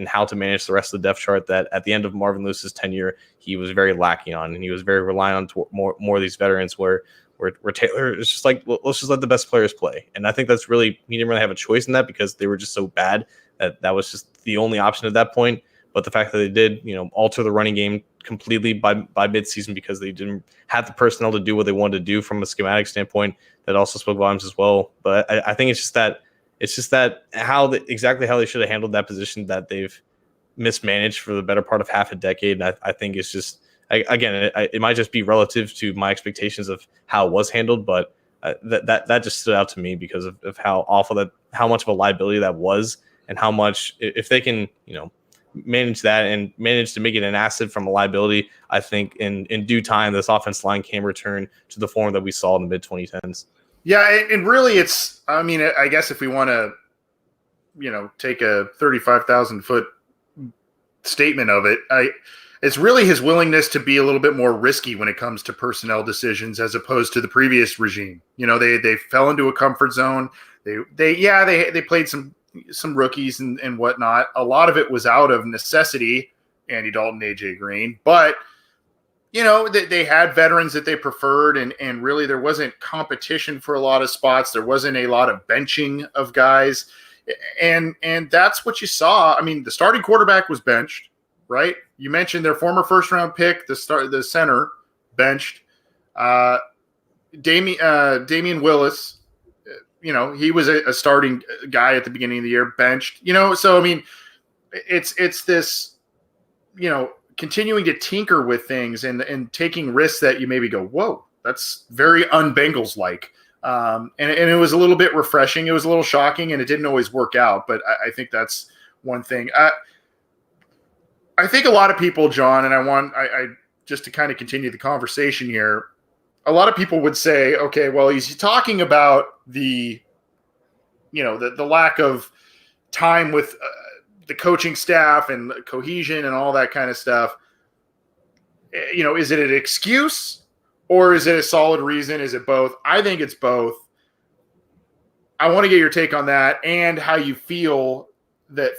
how to manage the rest of the depth chart that at the end of Marvin Lewis's tenure, he was very lacking on. And he was very reliant on more of these veterans where Taylor is just like, well, let's just let the best players play. And I think that's really, he didn't really have a choice in that because they were just so bad that was just the only option at that point. But the fact that they did, alter the running game completely by midseason because they didn't have the personnel to do what they wanted to do from a schematic standpoint, that also spoke volumes as well. But I think it's just that exactly how they should have handled that position that they've mismanaged for the better part of half a decade. And I think it's just, it might just be relative to my expectations of how it was handled, but that just stood out to me because of how awful how much of a liability that was, and how much, if they can, manage that and manage to make it an asset from a liability, I think in due time, this offensive line can return to the form that we saw in the mid-2010s. Yeah, and really I guess if we want to, take a 35,000-foot statement of it, it's really his willingness to be a little bit more risky when it comes to personnel decisions as opposed to the previous regime. They fell into a comfort zone. They played some rookies and whatnot. A lot of it was out of necessity, Andy Dalton, AJ Green, but they had veterans that they preferred, and really there wasn't competition for a lot of spots. There wasn't a lot of benching of guys, and that's what you saw. I mean, the starting quarterback was benched, right? You mentioned their former first-round pick, the center, benched. Damian Willis, he was a starting guy at the beginning of the year, benched. So I mean, it's this, continuing to tinker with things and taking risks that you maybe go, whoa, that's very un-Bengals like. And it was a little bit refreshing. It was a little shocking, and it didn't always work out. But I think that's one thing. I think a lot of people, John, and I just to kind of continue the conversation here, a lot of people would say, okay, well, he's talking about the lack of time with the coaching staff and cohesion and all that kind of stuff. Is it an excuse or is it a solid reason? Is it both? I think it's both. I want to get your take on that and how you feel that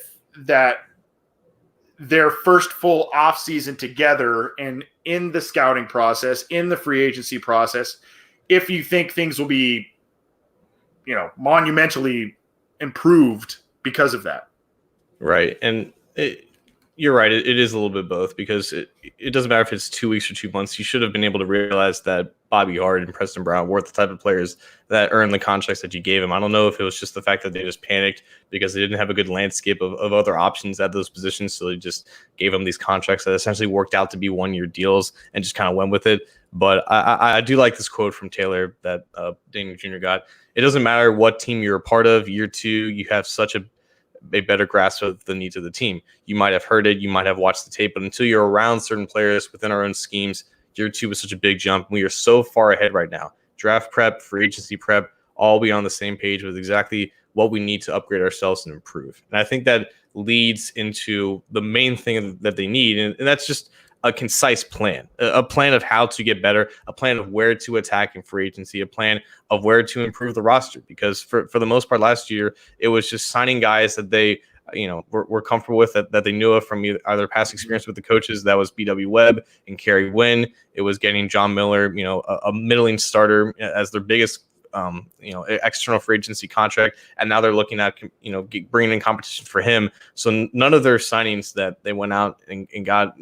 their first full offseason together and in the scouting process, in the free agency process, if you think things will be, monumentally improved because of that. Right. And you're right. It is a little bit both, because it doesn't matter if it's 2 weeks or 2 months. You should have been able to realize that Bobby Hart and Preston Brown weren't the type of players that earned the contracts that you gave him. I don't know if it was just the fact that they just panicked because they didn't have a good landscape of other options at those positions. So they just gave them these contracts that essentially worked out to be 1-year deals and just kind of went with it. But I do like this quote from Taylor that Daniel Jr. got. It doesn't matter what team you're a part of. Year 2, you have such a better grasp of the needs of the team. You might have heard it, you might have watched the tape, but until you're around certain players within our own schemes, year 2 was such a big jump. We are so far ahead right now. Draft prep, free agency prep, all be on the same page with exactly what we need to upgrade ourselves and improve. And I think that leads into the main thing that they need, and that's just a concise plan, a plan of how to get better, a plan of where to attack in free agency, a plan of where to improve the roster. Because for the most part last year, it was just signing guys that they were comfortable with, that they knew of from either past experience with the coaches. That was B.W. Webb and Kerry Wynn. It was getting John Miller, a middling starter as their biggest external free agency contract, and now they're looking at bringing in competition for him. So none of their signings that they went out and got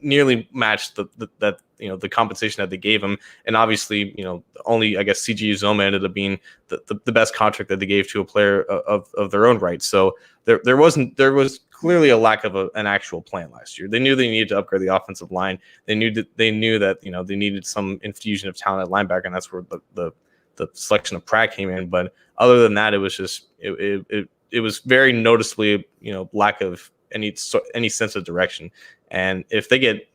nearly matched the compensation that they gave him. And obviously only I guess CG Uzoma ended up being the best contract that they gave to a player of their own right. So there was clearly a lack of an actual plan last year. They knew they needed to upgrade the offensive line. They knew that they needed some infusion of talent at linebacker, and that's where the selection of Pratt came in. But other than that, it was just it was very noticeably lack of any sense of direction. And if they get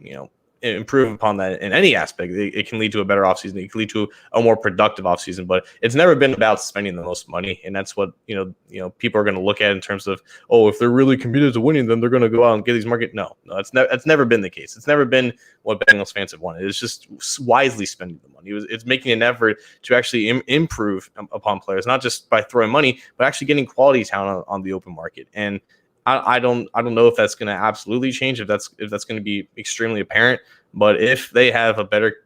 improve upon that in any aspect. It can lead to a better offseason. It can lead to a more productive offseason, but it's never been about spending the most money. And that's what, people are going to look at in terms of, oh, if they're really committed to winning, then they're going to go out and get these market. No, that's never been the case. It's never been what Bengals fans have wanted. It's just wisely spending the money. It's making an effort to actually improve upon players, not just by throwing money, but actually getting quality talent on the open market. And I don't know if that's going to absolutely change, if that's going to be extremely apparent. But if they have a better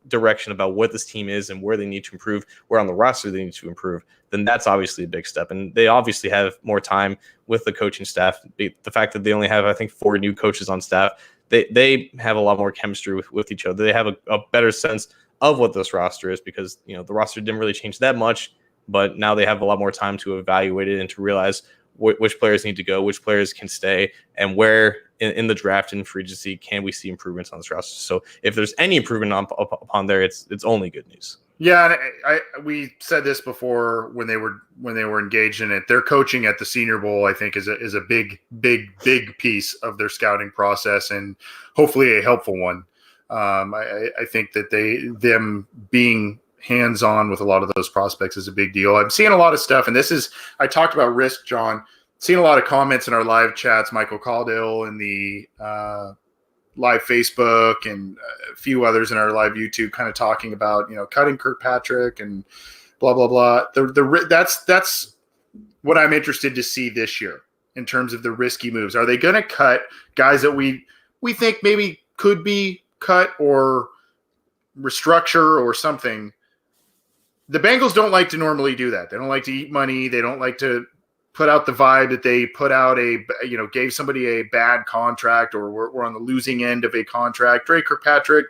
direction about what this team is and where they need to improve, where on the roster they need to improve, then that's obviously a big step. And they obviously have more time with the coaching staff. The fact that they only have, I think, 4 new coaches on staff, they have a lot more chemistry with each other. They have a better sense of what this roster is, because the roster didn't really change that much, but now they have a lot more time to evaluate it and to realize which players need to go, which players can stay, and where in the draft and free agency can we see improvements on this roster. So if there's any improvement upon there, it's only good news. Yeah, and we said this before when they were engaged in it. Their coaching at the Senior Bowl, I think, is a big piece of their scouting process, and hopefully a helpful one. I think that them being hands-on with a lot of those prospects is a big deal. I'm seeing a lot of stuff, and I talked about risk, John. Seeing a lot of comments in our live chats, Michael Caudill in the live Facebook, and a few others in our live YouTube, kind of talking about cutting Kirkpatrick and blah blah blah. That's what I'm interested to see this year in terms of the risky moves. Are they going to cut guys that we think maybe could be cut or restructure or something? The Bengals don't like to normally do that. They don't like to eat money. They don't like to put out the vibe that they put out gave somebody a bad contract, or we're on the losing end of a contract. Drake Kirkpatrick,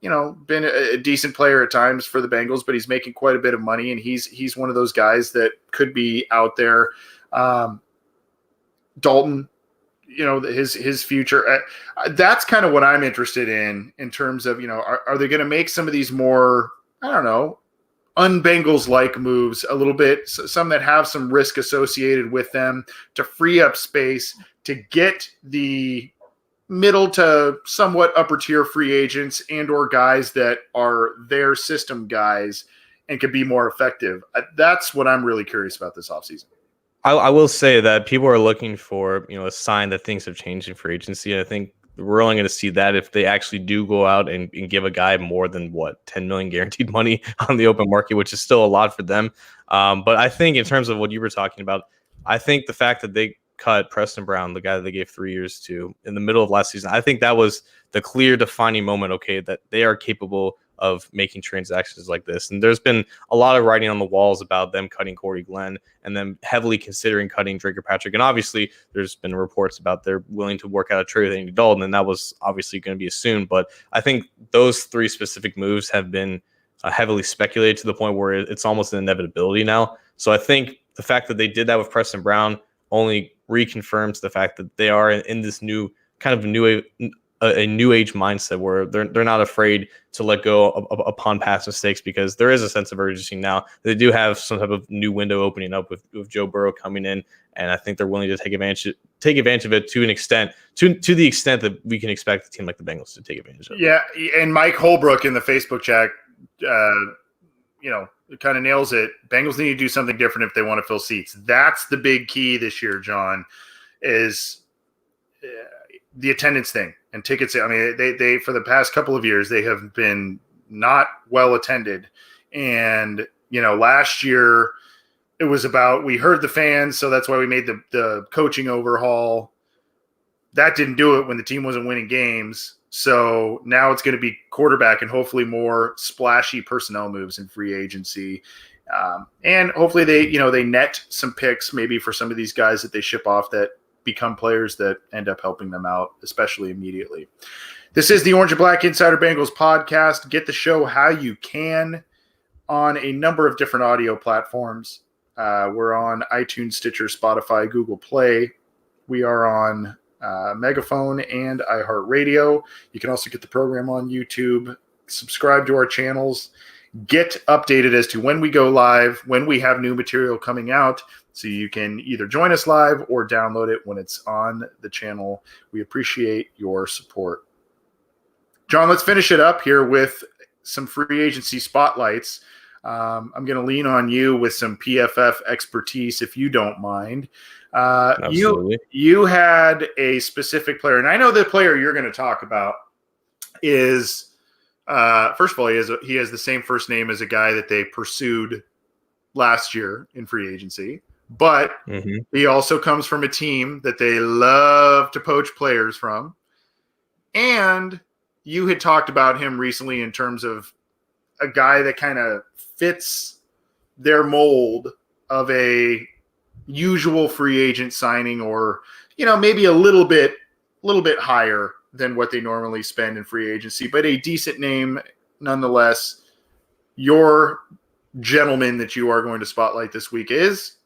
been a decent player at times for the Bengals, but he's making quite a bit of money, and he's one of those guys that could be out there. Dalton, his future. That's kind of what I'm interested in terms of, are they going to make some of these more, I don't know, un-Bengals-like moves a little bit, some that have some risk associated with them, to free up space to get the middle to somewhat upper tier free agents and or guys that are their system guys and could be more effective. That's what I'm really curious about this offseason. I will say that people are looking for a sign that things have changed in free agency. I think we're only going to see that if they actually do go out and give a guy more than $10 million guaranteed money on the open market, which is still a lot for them. But I think in terms of what you were talking about, I think the fact that they cut Preston Brown, the guy that they gave 3 years to, in the middle of last season, I think that was the clear defining moment. Okay, that they are capable of making transactions like this. And there's been a lot of writing on the walls about them cutting Corey Glenn and them heavily considering cutting Drake Kirkpatrick. And obviously there's been reports about they're willing to work out a trade with Andy Dalton, and that was obviously going to be assumed. But I think those 3 specific moves have been heavily speculated to the point where it's almost an inevitability now. So I think the fact that they did that with Preston Brown only reconfirms the fact that they are in this new kind of a new age mindset where they're not afraid to let go upon past mistakes, because there is a sense of urgency now. They do have some type of new window opening up with Joe Burrow coming in, and I think they're willing to take advantage of it to an extent, to the extent that we can expect a team like the Bengals to take advantage of it. Yeah, and Mike Holbrook in the Facebook chat, it kind of nails it. Bengals need to do something different if they want to fill seats. That's the big key this year, John, is the attendance thing and tickets. I mean, they for the past couple of years, they have been not well attended. And, last year it was about, we heard the fans, so that's why we made the coaching overhaul. That didn't do it when the team wasn't winning games. So now it's going to be quarterback and hopefully more splashy personnel moves in free agency. And hopefully they net some picks maybe for some of these guys that they ship off that become players that end up helping them out, especially immediately. This is the Orange and Black Insider Bengals podcast. Get the show how you can on a number of different audio platforms. We're on iTunes, Stitcher, Spotify, Google Play. We are on Megaphone and iHeartRadio. You can also get the program on YouTube. Subscribe to our channels. Get updated as to when we go live, when we have new material coming out, so you can either join us live or download it when it's on the channel. We appreciate your support. John, let's finish it up here with some free agency spotlights. I'm going to lean on you with some PFF expertise, if you don't mind. Absolutely. You had a specific player, and I know the player you're going to talk about is, first of all, he has the same first name as a guy that they pursued last year in free agency, but he also comes from a team that they love to poach players from. And you had talked about him recently in terms of a guy that kind of fits their mold of a usual free agent signing, or, maybe a little bit higher than what they normally spend in free agency, but a decent name nonetheless. Your gentleman that you are going to spotlight this week is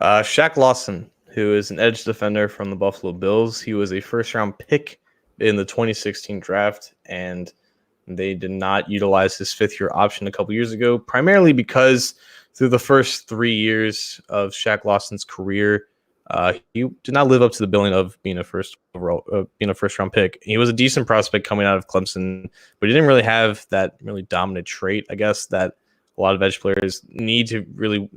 Shaq Lawson, who is an edge defender from the Buffalo Bills. He was a first-round pick in the 2016 draft, and they did not utilize his fifth-year option a couple years ago, primarily because through the first 3 years of Shaq Lawson's career, he did not live up to the billing of being a first-round pick. He was a decent prospect coming out of Clemson, but he didn't really have that really dominant trait, I guess, that a lot of edge players need to really,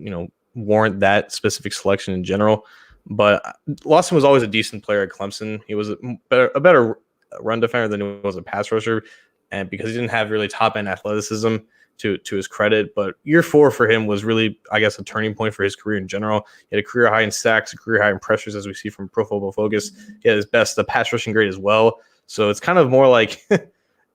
warrant that specific selection in general. But Lawson was always a decent player at Clemson. He was a better run defender than he was a pass rusher, and because he didn't have really top-end athleticism to his credit. But year 4 for him was really, I guess, a turning point for his career in general. He had a career high in sacks, a career high in pressures, as we see from Pro Football Focus. He had his best the pass rushing grade as well. So it's kind of more like,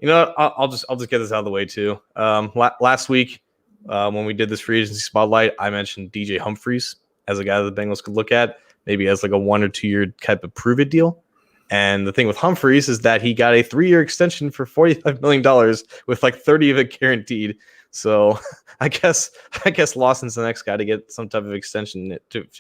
I'll just get this out of the way too. Last week, when we did this free agency spotlight, I mentioned DJ Humphries as a guy that the Bengals could look at, maybe as like a 1 or 2 year type of prove it deal. And the thing with Humphries is that he got a 3-year extension for $45 million with like 30 of it guaranteed. So I guess Lawson's the next guy to get some type of extension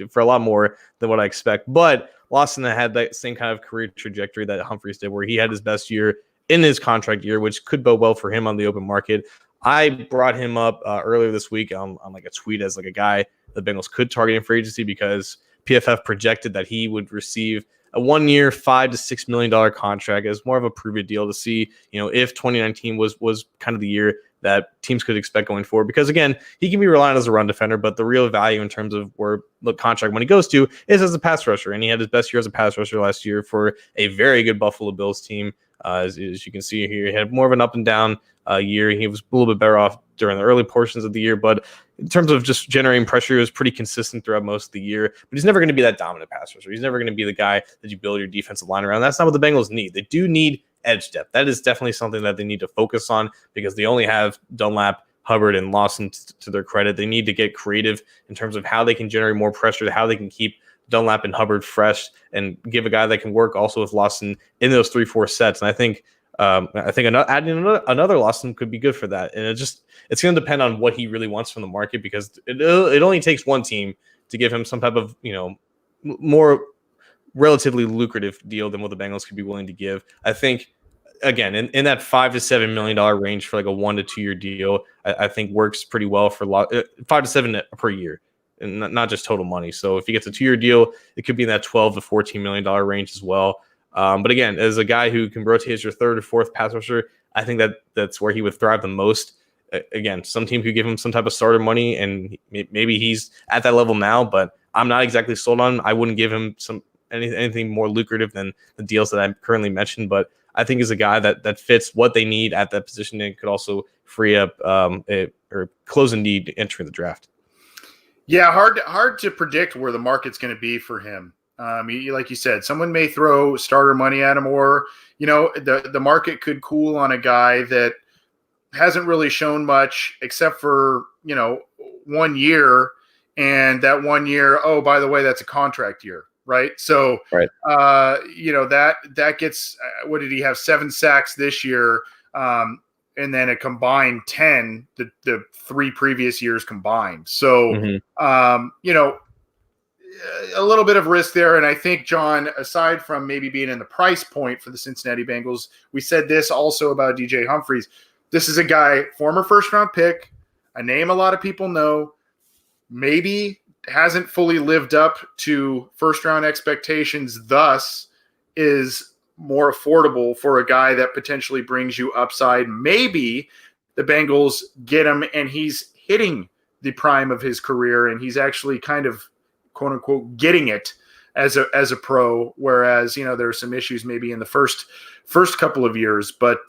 for a lot more than what I expect. But Lawson had that same kind of career trajectory that Humphries did, where he had his best year in his contract year, which could bode well for him on the open market. I brought him up earlier this week on like a tweet as like a guy the Bengals could target in free agency, because PFF projected that he would receive a 1 year, $5 to $6 million contract as more of a prove it deal to see, if 2019 was kind of the year that teams could expect going forward. Because again, he can be reliant as a run defender, but the real value in terms of where the contract money goes to is as a pass rusher. And he had his best year as a pass rusher last year for a very good Buffalo Bills team. As you can see here, he had more of an up and down year. He was a little bit better off during the early portions of the year, but in terms of just generating pressure, he was pretty consistent throughout most of the year. But he's never going to be that dominant pass rusher. He's never going to be the guy that you build your defensive line around. That's not what the Bengals need. They do need edge depth. That is definitely something that they need to focus on, because they only have Dunlap, Hubbard, and Lawson to their credit. They need to get creative in terms of how they can generate more pressure, how they can keep Dunlap and Hubbard fresh, and give a guy that can work also with Lawson in those 3-4 sets. And I think adding another Lawson could be good for that. And it's going to depend on what he really wants from the market, because it only takes one team to give him some type of, more relatively lucrative deal than what the Bengals could be willing to give. I think, again, in that $5 to $7 million range for like a 1 to 2 year deal, I think works pretty well for 5 to 7 per year, and not just total money. So if he gets a 2 year deal, it could be in that $12 to $14 million range as well. But again, as a guy who can rotate as your 3rd or 4th pass rusher, I think that's where he would thrive the most. Again, some team could give him some type of starter money, and maybe he's at that level now, but I'm not exactly sold on him. I wouldn't give him anything more lucrative than the deals that I currently mentioned, but I think he's a guy that fits what they need at that position, and could also free up or close a need entering the draft. Yeah, hard to predict where the market's going to be for him. Like you said, someone may throw starter money at him, or the market could cool on a guy that hasn't really shown much except for 1 year, and that 1 year, oh, by the way, that's a contract year, right? So right. That gets, what did he have, 7 sacks this year, and then a combined 10 the 3 previous years combined. So a little bit of risk there. And I think, John, aside from maybe being in the price point for the Cincinnati Bengals, we said this also about DJ Humphries. This is a guy, former first-round pick, a name a lot of people know, maybe hasn't fully lived up to first-round expectations, thus is more affordable for a guy that potentially brings you upside. Maybe the Bengals get him and he's hitting the prime of his career and he's actually kind of quote unquote getting it as a pro, whereas, you know, there are some issues maybe in the first couple of years, but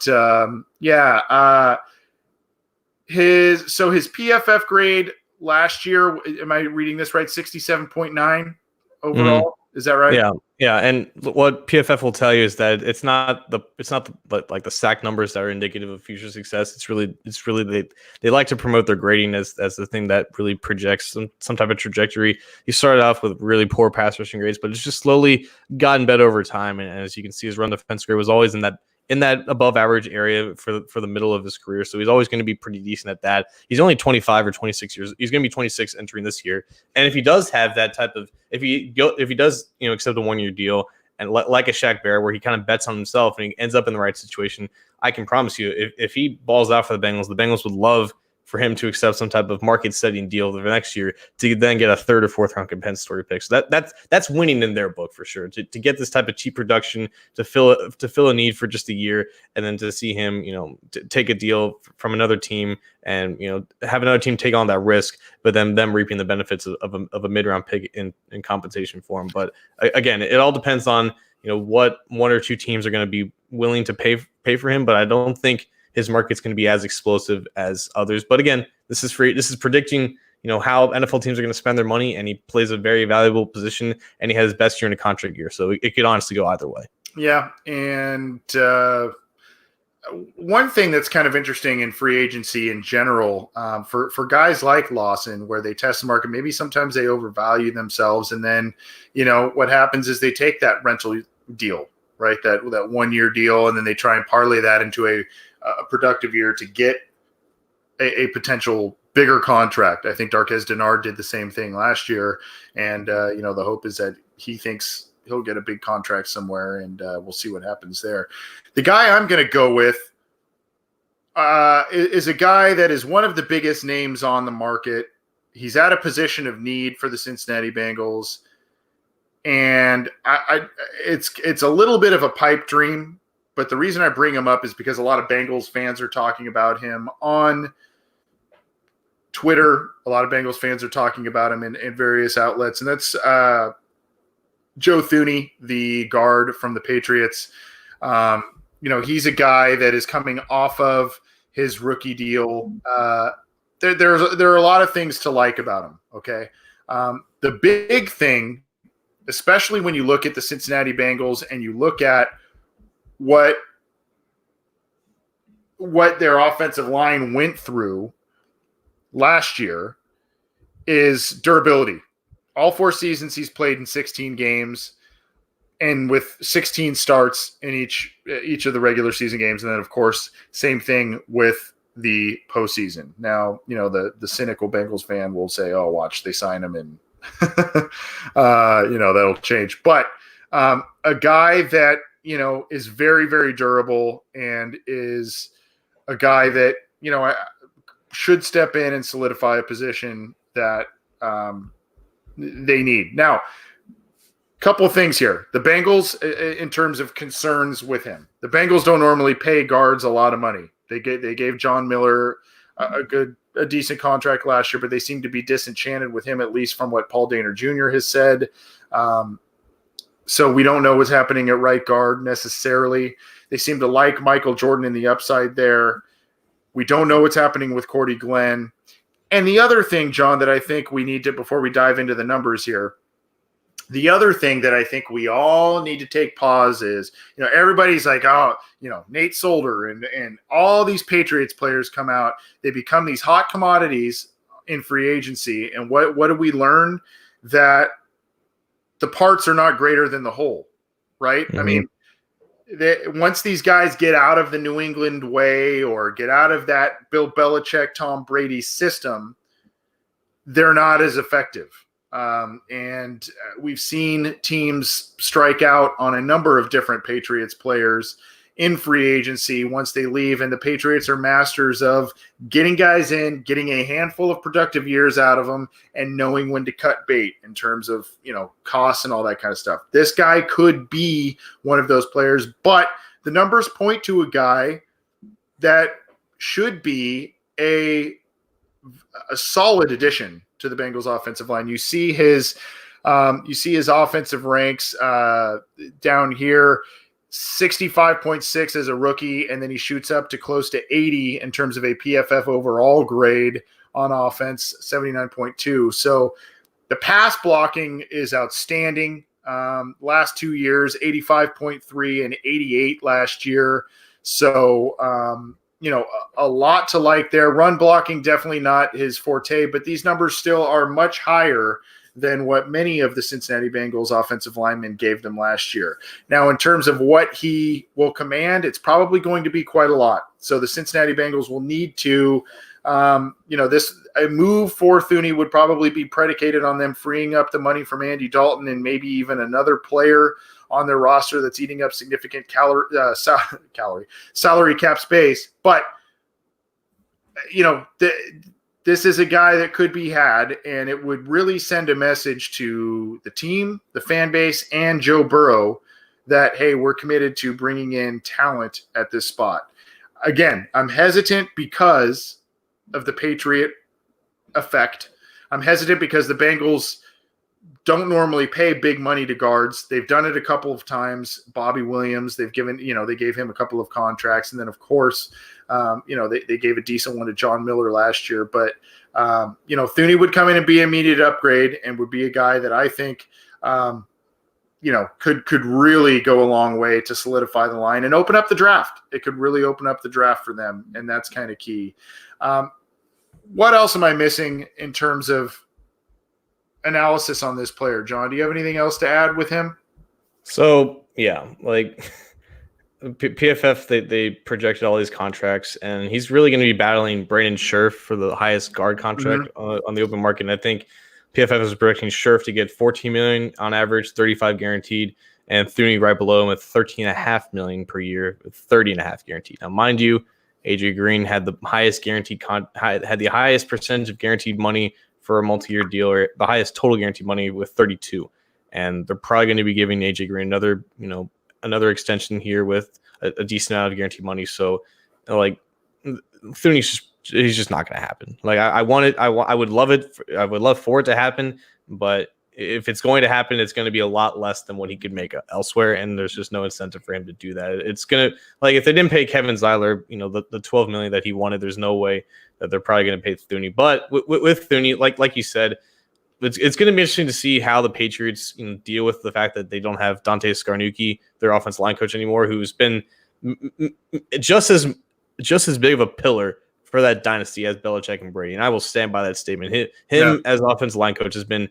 his PFF grade last year, am I reading this right? 67.9 overall. Mm-hmm. Is that right? Yeah. And what PFF will tell you is that it's not the sack numbers that are indicative of future success. It's really they like to promote their grading as the thing that really projects some type of trajectory. He started off with really poor pass rushing grades, but it's just slowly gotten better over time. And as you can see, his run defense grade was always in that above average area for the middle of his career. So he's always going to be pretty decent at that. He's only 25 or 26 years. He's going to be 26 entering this year. And if he does have that type of, if he does, you know, accept a 1-year deal and like a Shaq Barrett where he kind of bets on himself and he ends up in the right situation, I can promise you if he balls out for the Bengals would love for him to accept some type of market-setting deal for next year to then get a 3rd or 4th round compensatory pick. So that's winning in their book for sure. To get this type of cheap production to fill a need for just a year, and then to see him, you know, take a deal from another team and, you know, have another team take on that risk, but then them reaping the benefits of a mid-round pick in compensation for him. But again, it all depends on, you know, what 1 or 2 teams are going to be willing to pay for him. But I don't think his market's going to be as explosive as others. But again, this is predicting, you know, how NFL teams are going to spend their money, and he plays a very valuable position, and he has his best year in a contract year. So it could honestly go either way. Yeah, and one thing that's kind of interesting in free agency in general, for guys like Lawson, where they test the market, maybe sometimes they overvalue themselves, and then, you know, what happens is they take that rental deal, right? That 1-year deal, and then they try and parlay that into a productive year to get a potential bigger contract. I think Darqueze Dennard did the same thing last year. And, you know, the hope is that he thinks he'll get a big contract somewhere, and we'll see what happens there. The guy I'm going to go with is a guy that is one of the biggest names on the market. He's at a position of need for the Cincinnati Bengals. And it's a little bit of a pipe dream, but the reason I bring him up is because a lot of Bengals fans are talking about him on Twitter. A lot of Bengals fans are talking about him in various outlets, and that's Joe Thuney, the guard from the Patriots. You know, he's a guy that is coming off of his rookie deal. There are a lot of things to like about him, okay? The big thing, especially when you look at the Cincinnati Bengals and you look at what their offensive line went through last year, is durability. All 4 seasons he's played in 16 games, and with 16 starts in each of the regular season games. And then, of course, same thing with the postseason. Now, you know, the cynical Bengals fan will say, oh, watch, they sign him and you know, that'll change. But a guy that, you know, is very, very durable and is a guy that, you know, should step in and solidify a position that they need. Now, couple of things here. The Bengals, in terms of concerns with him, the Bengals don't normally pay guards a lot of money. They gave John Miller a decent contract last year, but they seem to be disenchanted with him, at least from what Paul Dehner Jr. has said. So we don't know what's happening at right guard necessarily. They seem to like Michael Jordan in the upside there. We don't know what's happening with Cordy Glenn. And the other thing, John, that I think we need to, before we dive into the numbers here, the other thing that I think we all need to take pause is, you know, everybody's like, oh, you know, Nate Solder and all these Patriots players come out. They become these hot commodities in free agency. And what do we learn? That the parts are not greater than the whole, right? Mm-hmm. I mean, once these guys get out of the New England way or get out of that Bill Belichick, Tom Brady system, they're not as effective. And we've seen teams strike out on a number of different Patriots players in free agency once they leave. And the Patriots are masters of getting guys in, getting a handful of productive years out of them, and knowing when to cut bait in terms of, costs and all that kind of stuff. This guy could be one of those players, but the numbers point to a guy that should be a solid addition to the Bengals offensive line. You see his offensive ranks down here, 65.6 as a rookie, and then he shoots up to close to 80 in terms of a PFF overall grade on offense, 79.2. So the pass blocking is outstanding. Last 2 years, 85.3 and 88 last year. So, a lot to like there. Run blocking, definitely not his forte, but these numbers still are much higher than what many of the Cincinnati Bengals offensive linemen gave them last year. Now, in terms of what he will command, it's probably going to be quite a lot. So the Cincinnati Bengals will need to, a move for Thuney would probably be predicated on them freeing up the money from Andy Dalton and maybe even another player on their roster that's eating up significant salary cap space. But, this is a guy that could be had, and it would really send a message to the team, the fan base, and Joe Burrow that, hey, we're committed to bringing in talent at this spot. Again, I'm hesitant because of the Patriot effect. I'm hesitant because the Bengals don't normally pay big money to guards. They've done it a couple of times. Bobby Williams, they gave him a couple of contracts. And then, of course, they gave a decent one to John Miller last year. But, Thuney would come in and be an immediate upgrade and would be a guy that I think, could really go a long way to solidify the line and open up the draft. It could really open up the draft for them, and that's kind of key. What else am I missing in terms of analysis on this player, John? Do you have anything else to add with him? So, yeah, PFF, they projected all these contracts, and he's really going to be battling Brandon Scherf for the highest guard contract on the open market. And I think PFF is projecting Scherf to get $14 million on average, $35 guaranteed, and Thuney right below him with $13.5 million per year, with $30.5 guaranteed. Now, mind you, AJ Green had the highest guaranteed had the highest percentage of guaranteed money for a multi-year deal, or the highest total guaranteed money with 32. And they're probably going to be giving AJ Green another extension here with a decent amount of guaranteed money. So, Thuney's he's just not going to happen. I would love it. I would love for it to happen, but if it's going to happen, it's going to be a lot less than what he could make elsewhere, and there's just no incentive for him to do that. It's going to, if they didn't pay Kevin Zeiler, the $12 million that he wanted, there's no way that they're probably going to pay Thuney. But with Thuney, like you said, it's going to be interesting to see how the Patriots deal with the fact that they don't have Dante Scarnucci, their offensive line coach anymore, who's been just as big of a pillar for that dynasty as Belichick and Brady. And I will stand by that statement. Him as offensive line coach has been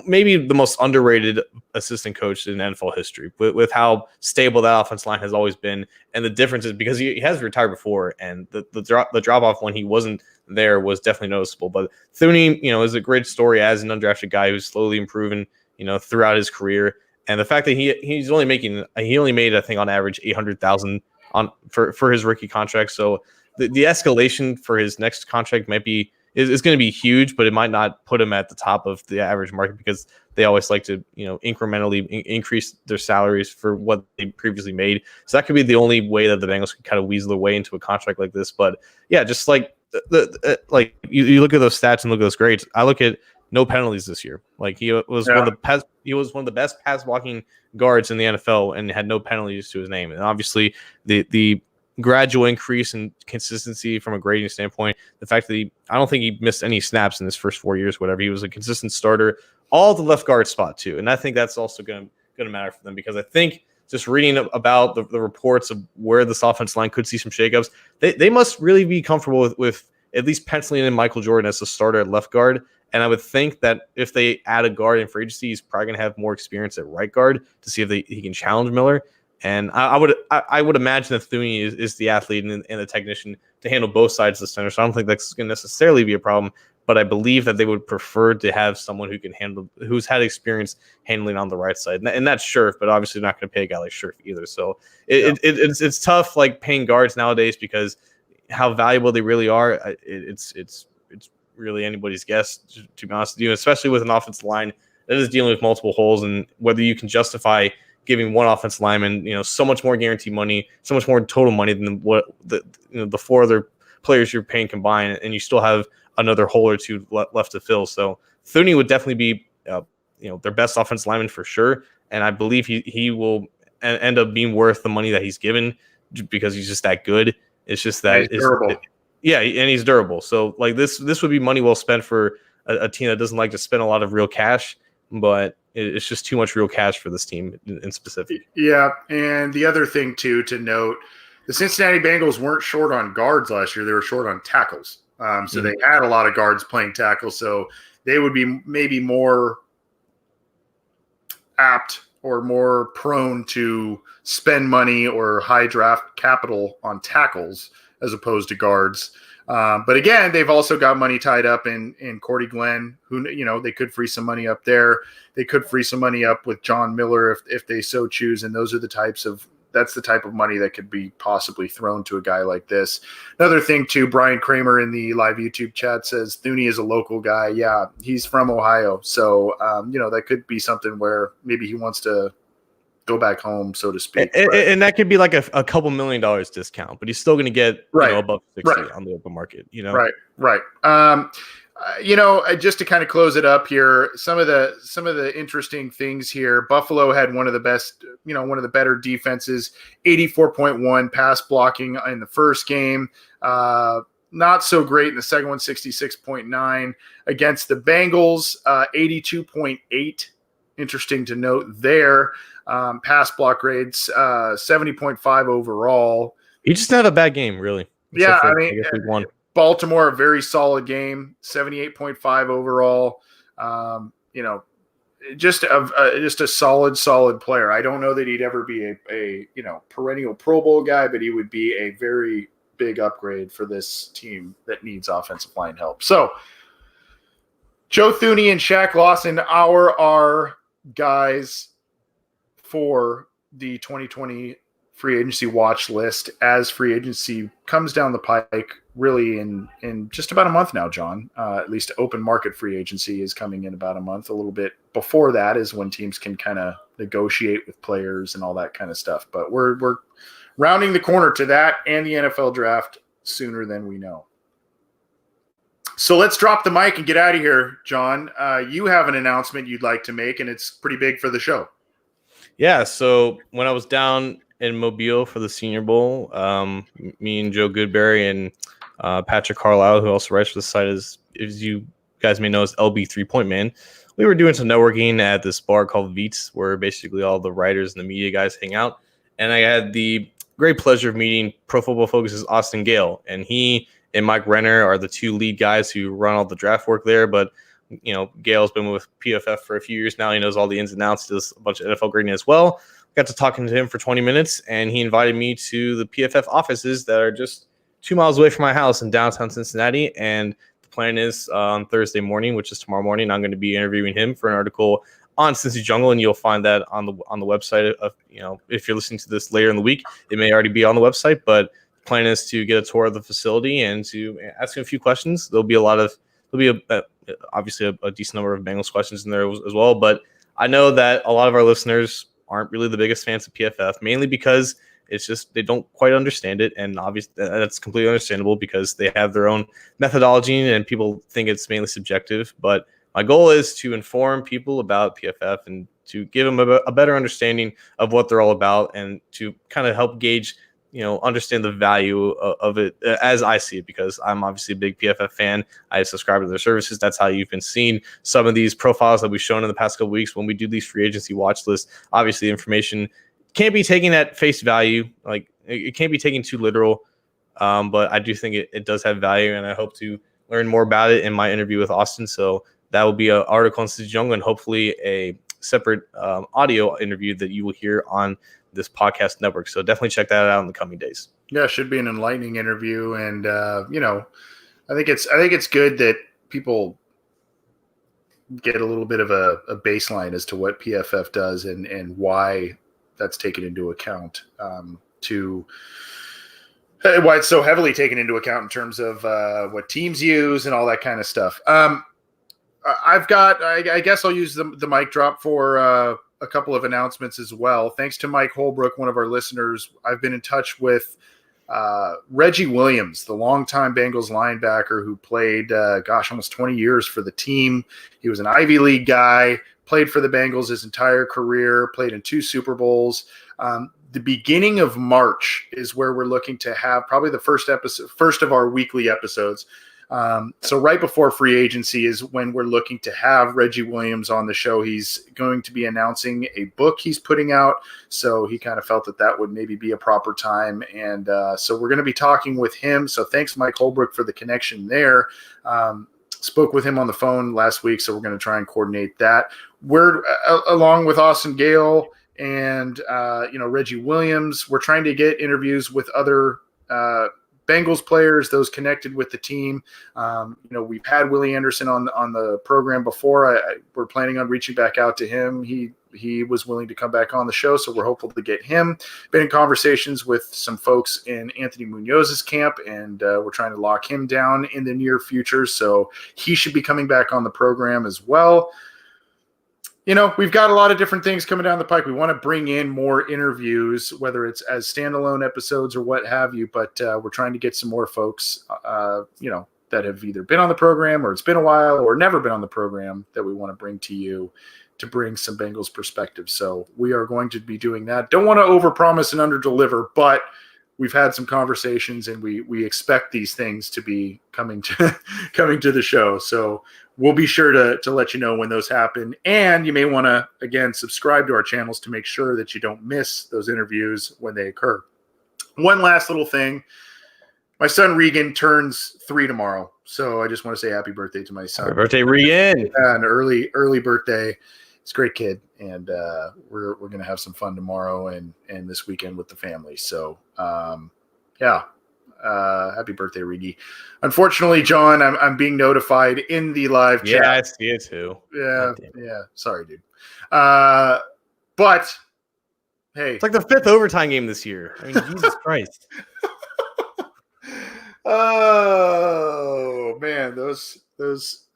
maybe the most underrated assistant coach in NFL history, with how stable that offensive line has always been. And the difference is because he has retired before, and the drop off when he wasn't there was definitely noticeable. But Thuney, is a great story as an undrafted guy who's slowly improving, throughout his career. And the fact that he only made, I think, on average $800,000 for his rookie contract. So the escalation for his next contract is going to be huge, but it might not put him at the top of the average market because they always like to, incrementally increase their salaries for what they previously made. So that could be the only way that the Bengals can kind of weasel their way into a contract like this. But yeah, just you look at those stats and look at those grades. I look at no penalties this year. He was one of the best pass blocking guards in the NFL and had no penalties to his name. And obviously the gradual increase in consistency from a grading standpoint, the fact that I don't think he missed any snaps in his first 4 years, whatever. He was a consistent starter, all at the left guard spot too. And I think that's also going to matter for them, because I think just reading about the reports of where this offensive line could see some shakeups, they must really be comfortable with at least penciling in Michael Jordan as a starter at left guard. And I would think that if they add a guard in free agency, he's probably going to have more experience at right guard to see if he can challenge Miller. And I would imagine that Thuney is the athlete and the technician to handle both sides of the center. So I don't think that's going to necessarily be a problem. but I believe that they would prefer to have someone who's had experience handling on the right side, and that's Scherf, but obviously not going to pay a guy like Scherf either. So it's tough, like paying guards nowadays, because how valuable they really are. It's really anybody's guess, to be honest with you, especially with an offensive line that is dealing with multiple holes, and whether you can justify giving one offensive lineman, so much more guaranteed money, so much more total money than what the four other players you're paying combined, and you still have another hole or two left to fill. So Thuney would definitely be, their best offensive lineman for sure, and I believe he will end up being worth the money that he's given because he's just that good. It's just that he's durable. And he's durable. So like this would be money well spent for a team that doesn't like to spend a lot of real cash, but it's just too much real cash for this team in specific. Yeah, and the other thing too to note, the Cincinnati Bengals weren't short on guards last year; they were short on tackles. So they had a lot of guards playing tackle, so they would be maybe more apt or more prone to spend money or high draft capital on tackles as opposed to guards. But again, they've also got money tied up in Cordy Glenn, who, they could free some money up there. They could free some money up with John Miller if they so choose. And those are that's the type of money that could be possibly thrown to a guy like this. Another thing too, Brian Kramer in the live YouTube chat says Thuney is a local guy. Yeah, he's from Ohio. So, that could be something where maybe he wants to go back home, so to speak. And that could be like a couple $1 million discount, but he's still going to get above 60 on the open market. Right. Just to kind of close it up here, some of the interesting things here. Buffalo had one of the best, one of the better defenses, 84.1 pass blocking in the first game. Not so great in the second one, 66.9 against the Bengals, 82.8. Interesting to note there. Pass block grades, 70.5 overall. He just had a bad game, really. Yeah, I guess we won. Baltimore, a very solid game, 78.5 overall. Just a solid player. I don't know that he'd ever be a perennial Pro Bowl guy, but he would be a very big upgrade for this team that needs offensive line help. So Joe Thuney and Shaq Lawson are our guys for the 2020 free agency watch list as free agency comes down the pike, really in just about a month now, John. At least open market free agency is coming in about a month. A little bit before that is when teams can kind of negotiate with players and all that kind of stuff. But we're rounding the corner to that and the NFL draft sooner than we know. So let's drop the mic and get out of here, John. You have an announcement you'd like to make, and it's pretty big for the show. Yeah, so when I was down in Mobile for the Senior Bowl, me and Joe Goodberry and Patrick Carlisle, who also writes for the site, as you guys may know, is LB 3-Point Man. We were doing some networking at this bar called Veets, where basically all the writers and the media guys hang out. And I had the great pleasure of meeting Pro Football Focus's Austin Gale. And he and Mike Renner are the two lead guys who run all the draft work there. But Gale's been with PFF for a few years now. He knows all the ins and outs. He does a bunch of NFL grading as well. Got to talking to him for 20 minutes, and he invited me to the PFF offices that are just 2 miles away from my house in downtown Cincinnati. And the plan is on Thursday morning, which is tomorrow morning, I'm going to be interviewing him for an article on Cincy Jungle, and you'll find that on the website. If you're listening to this later in the week, it may already be on the website. But the plan is to get a tour of the facility and to ask him a few questions. There'll be obviously a decent number of Bengals questions in there as well. But I know that a lot of our listeners aren't really the biggest fans of PFF, mainly because it's just they don't quite understand it. And obviously that's completely understandable because they have their own methodology and people think it's mainly subjective. But my goal is to inform people about PFF and to give them a better understanding of what they're all about and to kind of help gauge, understand the value of it as I see it, because I'm obviously a big PFF fan. I subscribe to their services. That's how you've been seeing some of these profiles that we've shown in the past couple of weeks when we do these free agency watch lists. Obviously, information can't be taken at face value. Like it can't be taken too literal. But I do think it does have value, and I hope to learn more about it in my interview with Austin. So that will be an article on Cincy Jungle and hopefully a separate audio interview that you will hear on this podcast network. So definitely check that out in the coming days. Yeah, it should be an enlightening interview. And, I think it's good that people get a little bit of a baseline as to what PFF does and why that's taken into account, why it's so heavily taken into account in terms of what teams use and all that kind of stuff. I guess I'll use the mic drop for a couple of announcements as well. Thanks to Mike Holbrook, one of our listeners. I've been in touch with Reggie Williams, the longtime Bengals linebacker who played, almost 20 years for the team. He was an Ivy League guy, played for the Bengals his entire career, played in 2 Super Bowls. The beginning of March is where we're looking to have probably the first of our weekly episodes. So right before free agency is when we're looking to have Reggie Williams on the show. He's going to be announcing a book he's putting out. So he kind of felt that would maybe be a proper time. And so we're going to be talking with him. So thanks, Mike Holbrook, for the connection there. Spoke with him on the phone last week. So we're going to try and coordinate that. We're along with Austin Gale and, Reggie Williams. We're trying to get interviews with other Bengals players, those connected with the team. We've had Willie Anderson on the program before. We're planning on reaching back out to him. He was willing to come back on the show, so we're hopeful to get him. Been in conversations with some folks in Anthony Munoz's camp, and we're trying to lock him down in the near future. So he should be coming back on the program as well. We've got a lot of different things coming down the pike. We want to bring in more interviews, whether it's as standalone episodes or what have you, but we're trying to get some more folks, that have either been on the program or it's been a while or never been on the program that we want to bring to you to bring some Bengals perspective. So we are going to be doing that. Don't want to overpromise and underdeliver, but we've had some conversations and we expect these things to be coming to the show. So we'll be sure to let you know when those happen. And you may want to, again, subscribe to our channels to make sure that you don't miss those interviews when they occur. One last little thing. My son Regan turns 3 tomorrow. So I just want to say happy birthday to my son. Happy birthday, Regan. An early birthday. He's a great kid. And we're going to have some fun tomorrow and this weekend with the family. So, happy birthday, Reedy. Unfortunately, John, I'm being notified in the live chat. Yeah, I see it too. Yeah. Sorry, dude. But hey, it's like the 5th overtime game this year. I mean, Jesus Christ. Oh man, those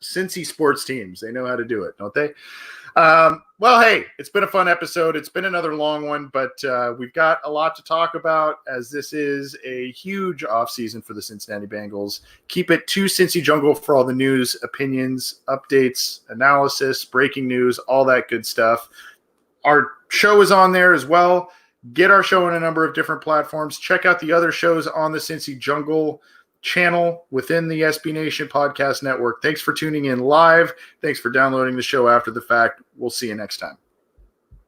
Cincy sports teams, they know how to do it, don't they? Well, hey, it's been a fun episode. It's been another long one, but we've got a lot to talk about as this is a huge offseason for the Cincinnati Bengals. Keep it to Cincy Jungle for all the news, opinions, updates, analysis, breaking news, all that good stuff. Our show is on there as well. Get our show on a number of different platforms. Check out the other shows on the Cincy Jungle channel within the SB Nation Podcast Network. Thanks for tuning in live. Thanks for downloading the show after the fact. We'll see you next time.